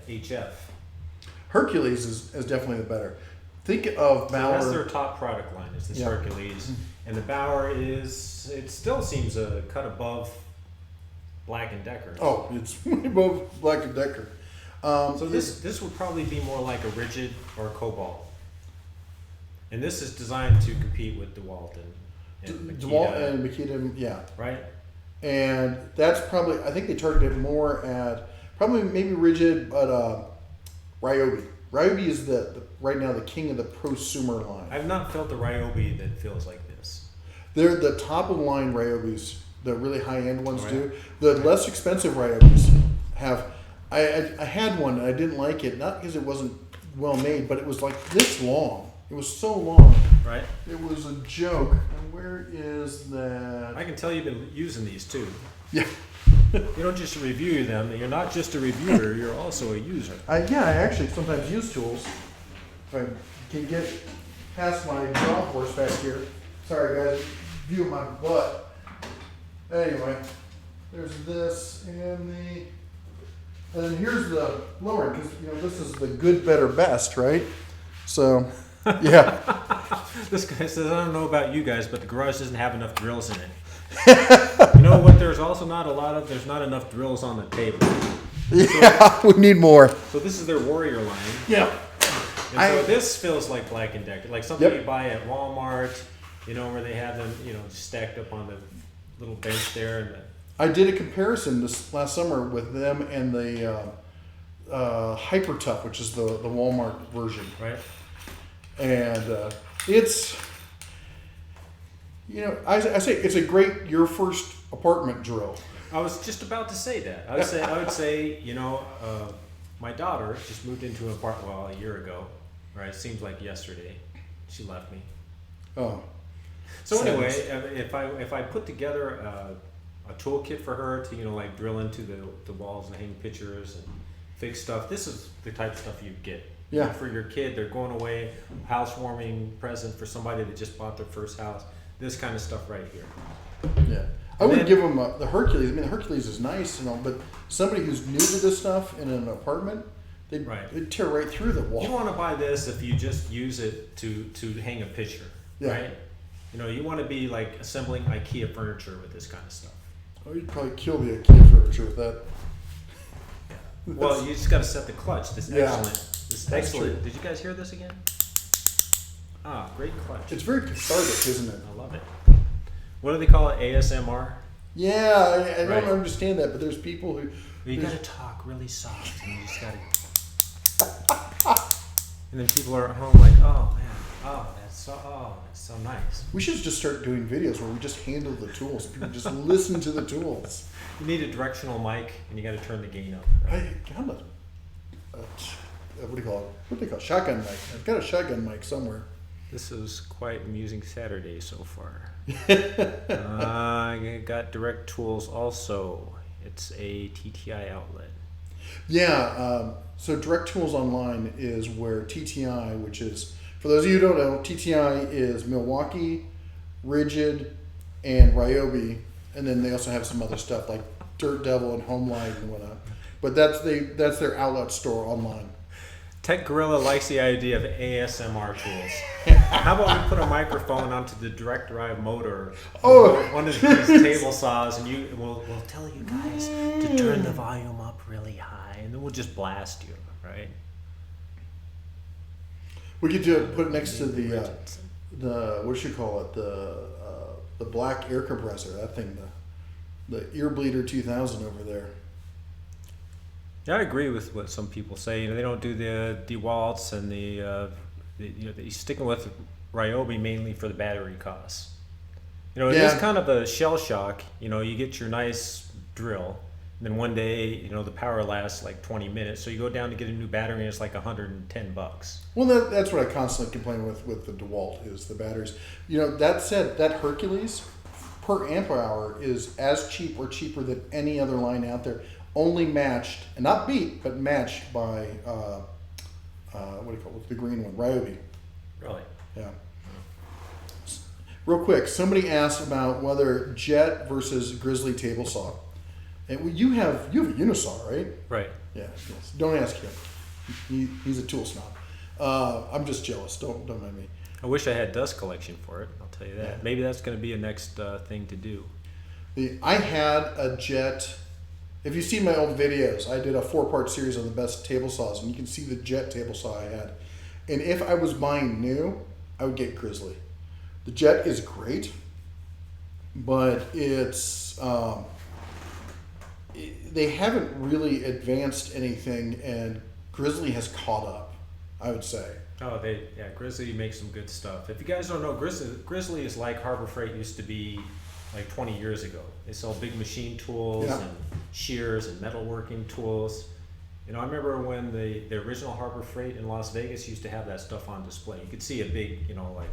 HF. Hercules is definitely the better. Think of So Bauer. that's their top product line. Is this Yeah. Hercules, and the Bauer it still seems a cut above Black & Decker. Oh, it's way above Black & Decker. So this would probably be more like a Rigid or a Cobalt. And this is designed to compete with DeWalt and Makita, DeWalt and Makita, yeah. right? And that's probably, I think they targeted more at, probably maybe Rigid, but Ryobi. Ryobi is right now the king of the prosumer line. I've not felt a Ryobi that feels like this. They're the top of the line Ryobis. The really high end ones Right. do. The less expensive Ryobis have. I had one and I didn't like it, not because it wasn't well made, but it was like this long. It was so long. Right? It was a joke. And where is that? I can tell you've been using these too. Yeah. You don't just review them. You're not just a reviewer. You're also a user. I actually sometimes use tools. If I can get past my jaw horse back here. Sorry guys, view my butt. Anyway, there's this and then here's the lower end, because this is the good, better, best, right? So, yeah. This guy says, I don't know about you guys, but the garage doesn't have enough drills in it. You know what? There's also not a lot of. There's not enough drills on the table. Yeah, we need more. So this is their Warrior line. Yeah. And so this feels like Black & Decker, like something Yep. you buy at Walmart, where they have them, just stacked up on the little bench there. And I did a comparison this last summer with them and the Hyper Tough, which is the Walmart version. right? And it's, I say it's a great your first apartment drill. I was just about to say that. I would say, my daughter just moved into an apartment, a year ago, right? It seems like yesterday. She left me. Oh. So Sadness. anyway, if I put together a toolkit for her to like drill into the walls and hang pictures and fix stuff, this is the type of stuff you get. Yeah. For your kid, they're going away, housewarming present for somebody that just bought their first house. This kind of stuff right here. Yeah. I wouldn't give them the Hercules. I mean, the Hercules is nice and all, but somebody who's new to this stuff in an apartment, they'd tear right through the wall. You want to buy this if you just use it to hang a picture, right? You want to be like assembling IKEA furniture with this kind of stuff. Oh, you'd probably kill the IKEA furniture with that. Well, you just got to set the clutch. This excellent. This That's excellent. true. Did you guys hear this again? Great clutch. It's very cathartic, isn't it? I love it. What do they call it? ASMR? Yeah, I don't understand that, but there's people who... You got to talk really soft, and you just got to... And then people are at home like, oh man, that's so nice. We should just start doing videos where we just handle the tools. People just listen to the tools. You need a directional mic, and you got to turn the gain up. I got what do you call it? What do they call it? Shotgun mic. I've got a shotgun mic somewhere. This is quite an amusing Saturday so far. I got Direct Tools also. It's a TTI outlet. Yeah, so Direct Tools Online is where TTI, which is, for those of you who don't know, TTI is Milwaukee, Rigid, and Ryobi, and then they also have some other stuff like Dirt Devil and Home Light and whatnot. But that's their outlet store online. Tech Gorilla likes the idea of ASMR tools. How about we put a microphone onto the direct drive motor, one of these table saws, and we'll tell you guys to turn the volume up really high, and then we'll just blast you, right? We could put it next to the what should you call it, the black air compressor, that thing, the Ear Bleeder 2000 over there. Yeah, I agree with what some people say. They don't do the DeWalt's and they're sticking with Ryobi mainly for the battery costs. It is kind of a shell shock. You get your nice drill, and then one day, the power lasts like 20 minutes. So you go down to get a new battery, and it's like $110. Well, that's what I constantly complain with the DeWalt is the batteries. That said, that Hercules per amp hour is as cheap or cheaper than any other line out there. Only matched, and not beat, but matched by, what do you call it, the green one, Ryobi. Really? Yeah. Real quick, somebody asked about whether Jet versus Grizzly table saw. And you have a Unisaw, right? Right. Yeah, yes. Don't ask him. He's a tool snob. I'm just jealous. Don't mind me. I wish I had dust collection for it, I'll tell you that. Yeah. Maybe that's going to be a next thing to do. I had a Jet. If you see my old videos, I did a 4-part series on the best table saws, and you can see the Jet table saw I had. And if I was buying new, I would get Grizzly. The Jet is great, but it's they haven't really advanced anything, and Grizzly has caught up, I would say. Oh, Grizzly makes some good stuff. If you guys don't know, Grizzly is like Harbor Freight used to be like 20 years ago. They sell big machine tools and shears and metalworking tools. I remember when the original Harbor Freight in Las Vegas used to have that stuff on display. You could see a big, like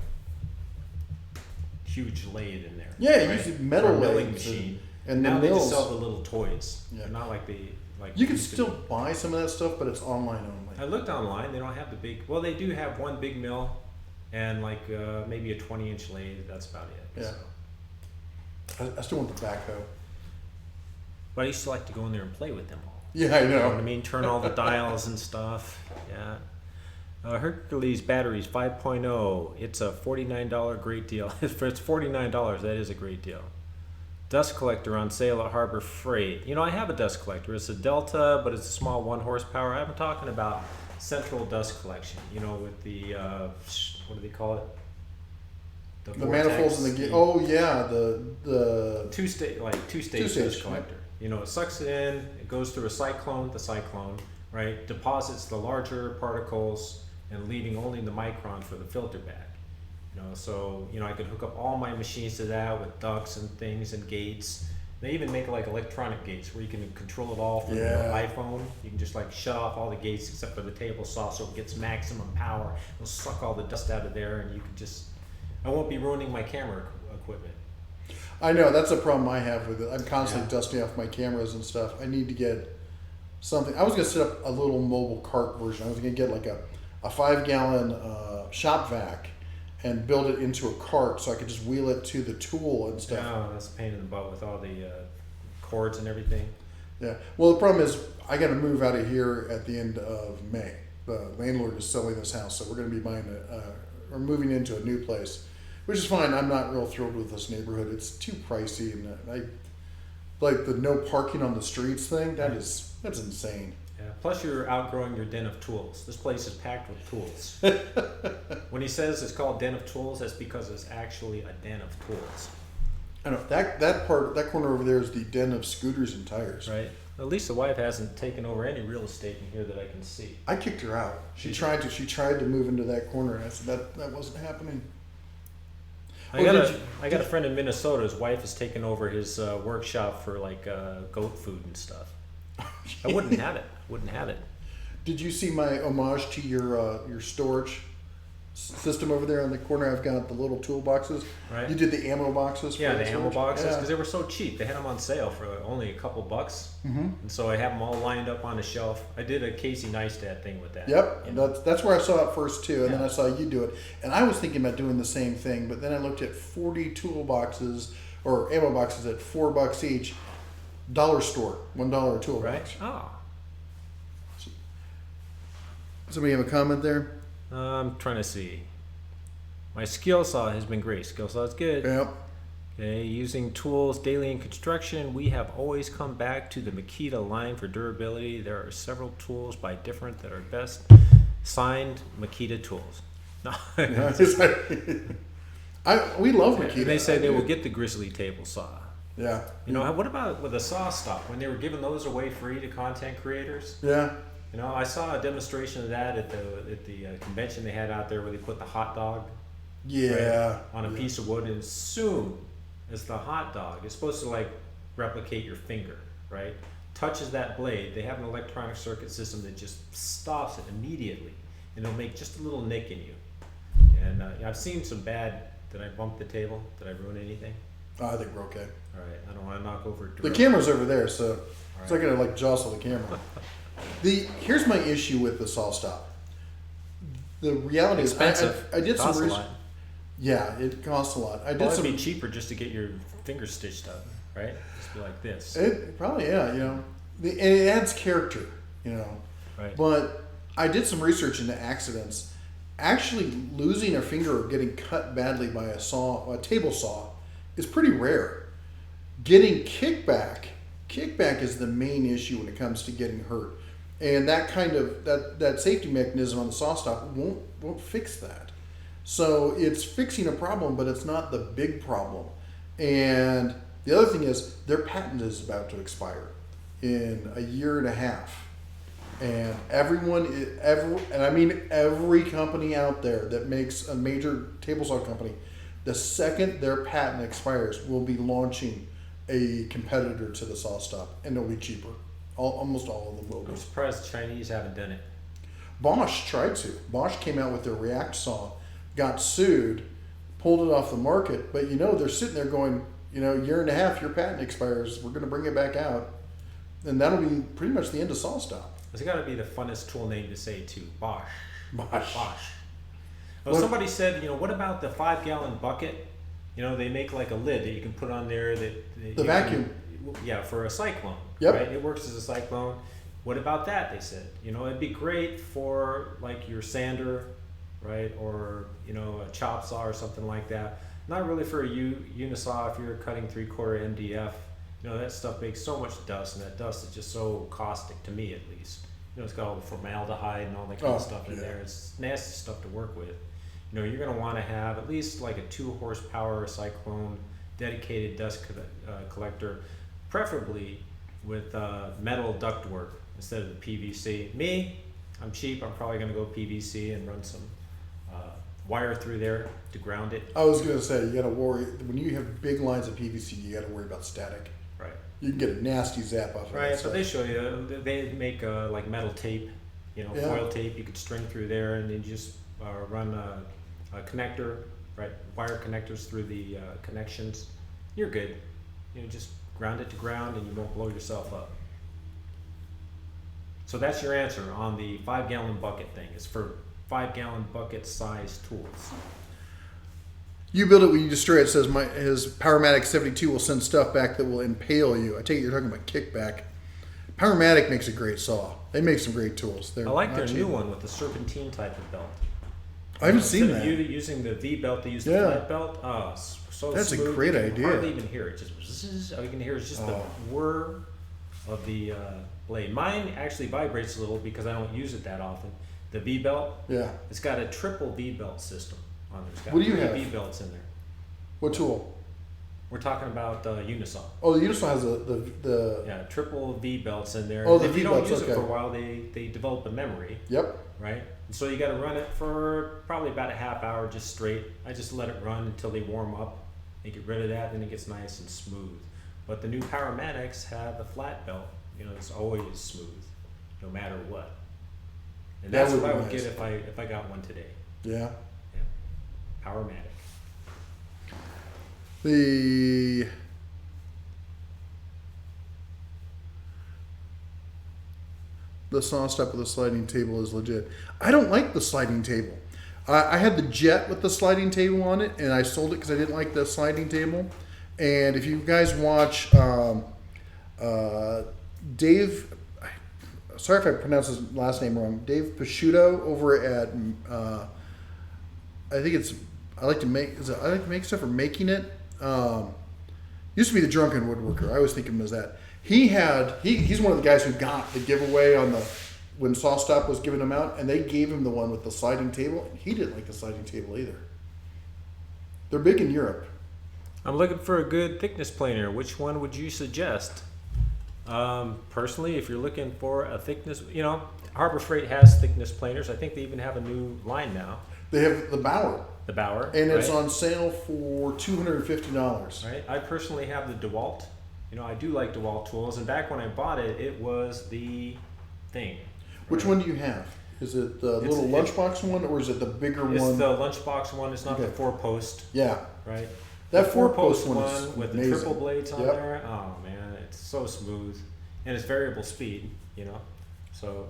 huge lathe in there. Yeah, right? you see metal milling lathes machine. And now the they just mills, sell the little toys. Yeah. They're not like you can they used to still be. buy some of that stuff, but it's online I only. looked online. They don't have the big. Well, they do have one big mill, and like maybe a 20-inch lathe. That's about it. Yeah. So. I still want the backhoe. But I used to like to go in there and play with them all. Yeah, I You know what I know. mean? Turn all the dials and stuff. Yeah. Hercules batteries 5.0. It's a $49 great deal. If it's $49, that is a great deal. Dust collector on sale at Harbor Freight. You know, I have a dust collector. It's a Delta, but it's a small 1 horsepower. I'm talking about central dust collection. You know, with the what do they call it? The vortex, manifolds and oh yeah, the two-stage Two-stage, dust collector. You know, it sucks it in. It goes through a cyclone. The cyclone, right, deposits the larger particles and leaving only the micron for the filter bag. You know, so you know I could hook up all my machines to that with ducts and things and gates. They even make like electronic gates where you can control it all from your iPhone. You can just like shut off all the gates except for the table saw, so it gets maximum power. It'll suck all the dust out of there, and you can just. I won't be ruining my camera equipment. I know that's a problem I have with it. I'm constantly dusting off my cameras and stuff. I need to get something. I was gonna set up a little mobile cart version. I was gonna get like a 5-gallon shop vac and build it into a cart so I could just wheel it to the tool and stuff. Oh, that's a pain in the butt with all the cords and everything. Yeah. Well, the problem is I got to move out of here at the end of May. The landlord is selling this house, so we're going to be buying we're moving into a new place, which is fine. I'm not real thrilled with this neighborhood. It's too pricey, and I like the no parking on the streets thing. That's insane. Yeah. Plus, you're outgrowing your den of tools. This place is packed with tools. When he says it's called den of tools, that's because it's actually a den of tools. I know that corner over there is the den of scooters and tires. Right. At least the wife hasn't taken over any real estate in here that I can see. I kicked her out. She tried to move into that corner, and I said that wasn't happening. I got a friend in Minnesota. His wife has taken over his workshop for like goat food and stuff. I wouldn't have it. Did you see my homage to your storage system over there on the corner? I've got the little toolboxes. Right. You did the ammo boxes. Yeah, the ammo storage? boxes, Yeah. because they were so cheap. They had them on sale for only a couple bucks. Mm-hmm. And so I have them all lined up on the shelf. I did a Casey Neistat thing with that. Yep, You know? that's where I saw it first too, and then Yeah. I saw you do it, and I was thinking about doing the same thing, but then I looked at 40 toolboxes or ammo boxes at $4 each, dollar store, $1 a toolbox. Right? Oh. Somebody have a comment there? I'm trying to see. My skill saw has been great. Skill saw is good. Yep. Okay, using tools daily in construction, we have always come back to the Makita line for durability. There are several tools by different that are best. Signed, Makita Tools. No. We love Makita. And they say they will get the Grizzly table saw. Yeah. You know, what about with the saw stop? When they were giving those away free to content creators? Yeah. You know, I saw a demonstration of that at the convention they had out there where they put the hot dog Yeah. on a piece of wood, and as soon as the hot dog is supposed to like replicate your finger, right? Touches that blade, they have an electronic circuit system that just stops it immediately, and it'll make just a little nick in you. And I've seen some bad. Did I bump the table? Did I ruin anything? Oh, I think we're okay. All right, I don't want to knock over. The camera's over there, so it's not Right. gonna like jostle the camera. Here's my issue with the saw stop. The reality Expensive. is, I did some Costs a research. lot. Yeah, it costs a lot. I did Well, some. it'd be cheaper just to get your finger stitched up, right? Just be like this, It probably, yeah, you know, and it adds character, you know. right? But I did some research into accidents. Actually, losing a finger or getting cut badly by a table saw, is pretty rare. Getting kickback is the main issue when it comes to getting hurt, and that kind of that safety mechanism on the saw stop won't fix that. So it's fixing a problem, but it's not the big problem. And the other thing is their patent is about to expire in a year and a half. And every company out there that makes a major table saw company, the second their patent expires, will be launching a competitor to the saw stop, and it'll be cheaper. Almost all of them will be. I'm surprised the Chinese haven't done it. Bosch tried to. Bosch came out with their React saw, got sued, pulled it off the market, but you know, they're sitting there going, year and a half, your patent expires. We're going to bring it back out, and that'll be pretty much the end of SawStop. It's got to be the funnest tool name to say too. Bosch. Bosch. Well, somebody said, what about the 5-gallon bucket? They make like a lid that you can put on there that The vacuum. For a cyclone. Yep. Right? It works as a cyclone. What about that? They said, it'd be great for like your sander, right? Or, a chop saw or something like that. Not really for a unisaw if you're cutting 3/4 MDF. That stuff makes so much dust, and that dust is just so caustic to me, at least. It's got all the formaldehyde and all that kind of stuff in there. It's nasty stuff to work with. You're going to want to have at least like a 2-horsepower cyclone dedicated dust collector, preferably with metal ductwork instead of the PVC. Me, I'm cheap. I'm probably going to go PVC and run some wire through there to ground it. I was going to say, you got to worry when you have big lines of PVC. You got to worry about static. Right. You can get a nasty zap off of Right, that but they show you, they make like metal tape, foil tape you could string through there, and then just run a connector, right, wire connectors through the connections. You're good. Just ground it to ground and you won't blow yourself up. So that's your answer on the 5-gallon bucket thing. It's for 5-gallon bucket size tools. You build it when you destroy it. It says his Powermatic 72 will send stuff back that will impale you. I take it you're talking about kickback. Powermatic makes a great saw. They make some great tools. I like their new one with the serpentine type of belt. I haven't seen that. Instead of using the V belt, they use the flat belt. Oh, so that's smooth. a great idea. You hardly even hear it. Just zzz, all you can hear is just the whir of the blade. Mine actually vibrates a little because I don't use it that often. The V belt, it's got a triple V belt system on there. It's got what do you have? 3 V belts in there. What tool? We're talking about Unisaw. Oh, the Unisaw has the triple V belts in there. Oh, the if you V don't belts, use it okay. for a while, they develop a memory. Yep. Right? And so you got to run it for probably about a half hour just straight. I just let it run until they warm up. They get rid of that, and it gets nice and smooth. But the new Powermatics have the flat belt. It's always smooth, no matter what. And that's what I would get if I got one today. Yeah. Powermatic. The SawStop with the sliding table is legit. I don't like the sliding table. I had the Jet with the sliding table on it, and I sold it because I didn't like the sliding table. And if you guys watch Dave, sorry if I pronounced his last name wrong, Dave Picciuto over at I like to make stuff or making it. Used to be the Drunken Woodworker. I always think of him as that. He's one of the guys who got the giveaway when SawStop was giving them out, and they gave him the one with the sliding table. He didn't like the sliding table either. They're big in Europe. I'm looking for a good thickness planer. Which one would you suggest? Personally, if you're looking for a thickness, Harbor Freight has thickness planers. I think they even have a new line now. They have the Bauer. The Bauer. And it's on sale for $250. Right. I personally have the DeWalt. I do like DeWalt tools, and back when I bought it, it was the thing. Which one do you have? Is it the little lunchbox one, or is it the bigger one? It's the lunchbox one. It's not the 4-post. Yeah. Right. That the 4-post one with amazing. the triple blades on there. Oh man, it's so smooth, and it's variable speed. So.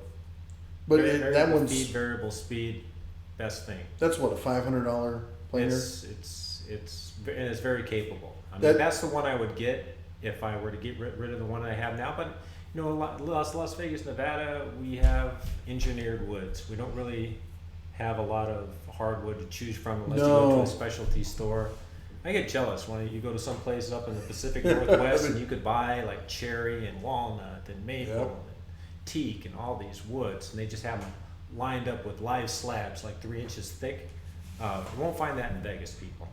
But that one's variable speed, best thing. That's what, a $500 planer. It's very capable. I mean, that's the one I would get if I were to get rid of the one I have now. But Las Vegas, Nevada, we have engineered woods. We don't really have a lot of hardwood to choose from unless you go to a specialty store. I get jealous when you go to some place up in the Pacific Northwest and you could buy like cherry and walnut and maple and teak and all these woods, and they just have them lined up with live slabs like 3 inches thick. You won't find that in Vegas, people.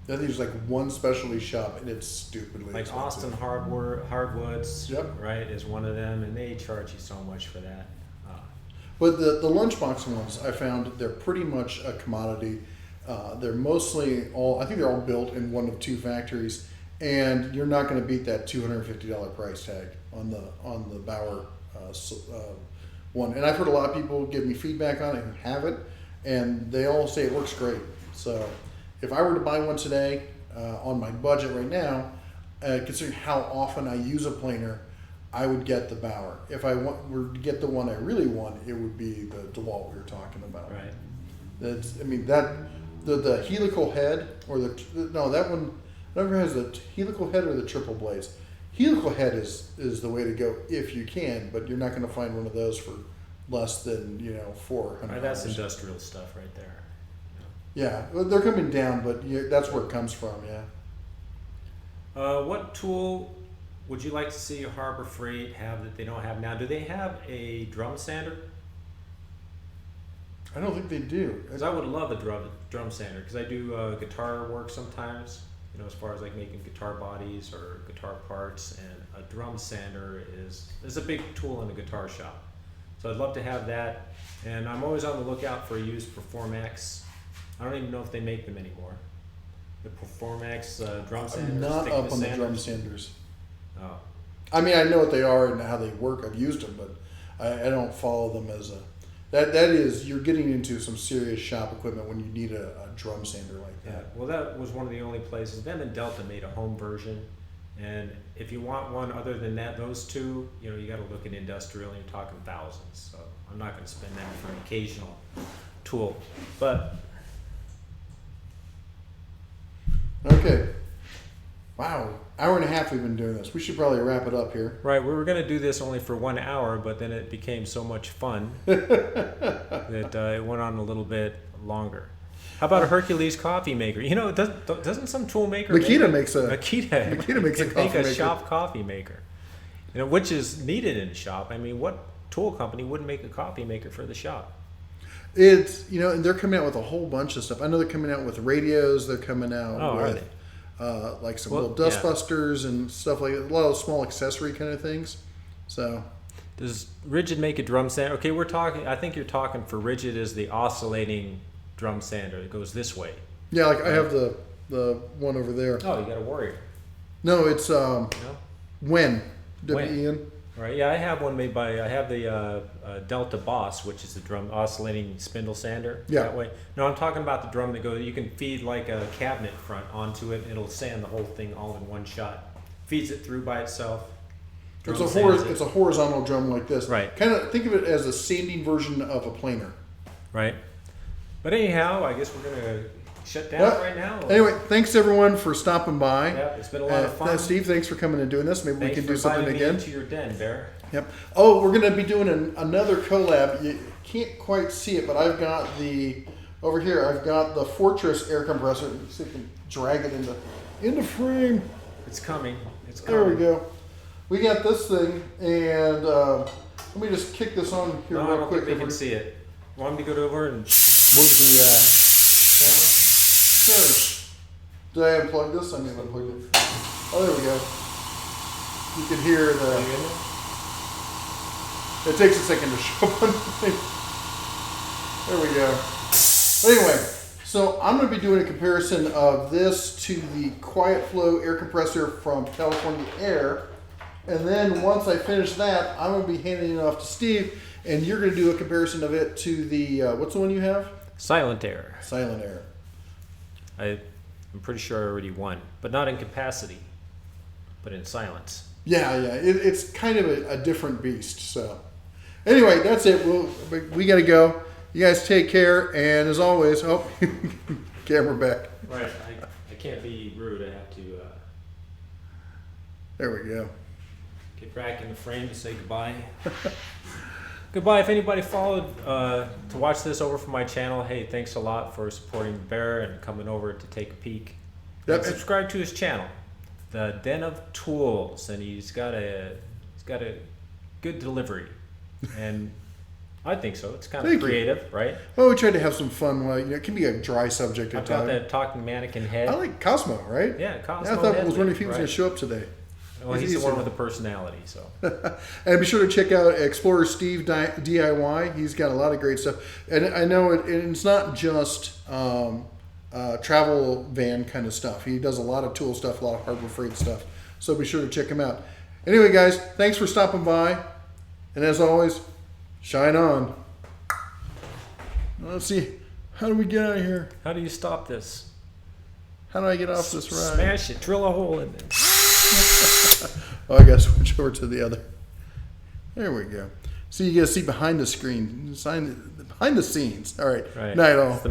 I think there's like one specialty shop, and it's stupidly like expensive. Austin Hardwoods, Yep. right, is one of them, and they charge you so much for that. But the lunchbox ones, I found they're pretty much a commodity. They're mostly I think they're all built in one of 2 factories, and you're not going to beat that $250 price tag on the Bauer one. And I've heard a lot of people give me feedback on it who have it, and they all say it works great. So if I were to buy one today on my budget right now, considering how often I use a planer, I would get the Bauer. If I were to get the one I really want, it would be the DeWalt we were talking about. Right. That's, I mean, that the helical head or that one never has the helical head or the triple blaze. Helical head is the way to go if you can, but you're not going to find one of those for less than $400. Right, that's industrial stuff right there. Yeah, well, they're coming down, but that's where it comes from. Yeah. What tool would you like to see Harbor Freight have that they don't have now? Do they have a drum sander? I don't think they do. Because I would love a drum sander, because I do guitar work sometimes, as far as like making guitar bodies or guitar parts, and a drum sander is a big tool in a guitar shop. So I'd love to have that, and I'm always on the lookout for a used Performax. I don't even know if they make them anymore. The Performax drum sanders. I'm not up on the drum sanders. Oh. I mean, I know what they are and how they work. I've used them, but I don't follow them as a. That is, you're getting into some serious shop equipment when you need a drum sander like that. Yeah. Well, that was one of the only places. Them and Delta made a home version, and if you want one other than that, those two, you got to look at industrial, and you're talking thousands. So I'm not going to spend that for an occasional tool, but. Okay. Wow. Hour and a half we've been doing this. We should probably wrap it up here. Right. We were going to do this only for 1 hour, but then it became so much fun that it went on a little bit longer. How about a Hercules coffee maker? Doesn't some tool maker Makita makes a coffee maker. Shop coffee maker, which is needed in a shop. I mean, what tool company wouldn't make a coffee maker for the shop? It's and they're coming out with a whole bunch of stuff. I know they're coming out with radios. They're coming out with like some little dust busters and stuff like that. A lot of small accessory kind of things. So, does Rigid make a drum sander? Okay, we're talking. I think you're talking for Rigid is the oscillating drum sander that goes this way. Yeah, like I have the one over there. Oh, you got a Warrior. No, it's Wen. W-E-N. Right. Yeah, I have one made by. I have the Delta Boss, which is the drum oscillating spindle sander. Yeah. That way. No, I'm talking about the drum that goes. You can feed like a cabinet front onto it, and it'll sand the whole thing all in one shot. Feeds it through by itself. It's a horizontal drum like this. Right. Kind of think of it as a sanding version of a planer. Right. But anyhow, I guess we're gonna shut down right now. Anyway, thanks everyone for stopping by. Yeah, it's been a lot of fun. Steve, thanks for coming and doing this. Maybe we can do something again. Thanks for inviting me into your den, Bear. Yep. Oh, we're going to be doing another collab. You can't quite see it, but I've got over here, I've got the Fortress air compressor. So you can drag it into frame. It's coming. It's There coming. we go. We got this thing, and let me just kick this on here No, I real don't quick. think they can see it. Want me to go over and move the camera? Sure. Did I unplug this? I mean, unplug it. Oh, there we go. You can hear Are you in there? It takes a second to show up on the thing. There we go. But anyway, so I'm going to be doing a comparison of this to the Quiet Flow air compressor from California Air. And then once I finish that, I'm going to be handing it off to Steve, and you're going to do a comparison of it to the, what's the one you have? Silent Air. Silent Air. I'm pretty sure I already won, but not in capacity, but in silence. Yeah. It's kind of a different beast. So anyway, that's it. We got to go. You guys take care. And as always, camera back. Right. I can't be rude. I have to There we go. get back in the frame to say goodbye. Goodbye. If anybody followed to watch this over from my channel, hey, thanks a lot for supporting Bear and coming over to take a peek. Yep. And subscribe to his channel, The Den of Tools, and he's got a good delivery, and I think so. It's kind of Thank you. creative, right? Well, we tried to have some fun. It can be a dry subject at I've got times. that talking mannequin head. I like Cosmo, right? Yeah, Cosmo. I thought I was Headley, wondering if he was right. going to show up today. Well, he's He's the one a- with the personality, so. And be sure to check out Xplorer Steve DIY. He's got a lot of great stuff. And I know it's not just travel van kind of stuff. He does a lot of tool stuff, a lot of Harbor Freight stuff. So be sure to check him out. Anyway, guys, thanks for stopping by. And as always, shine on. Let's see. How do we get out of here? How do you stop this? How do I get off this ride? Smash it. Drill a hole in it. Oh, I gotta switch over to the other. There we go. So you guys see behind the screen, behind the scenes. All right. Right. Night all. It's the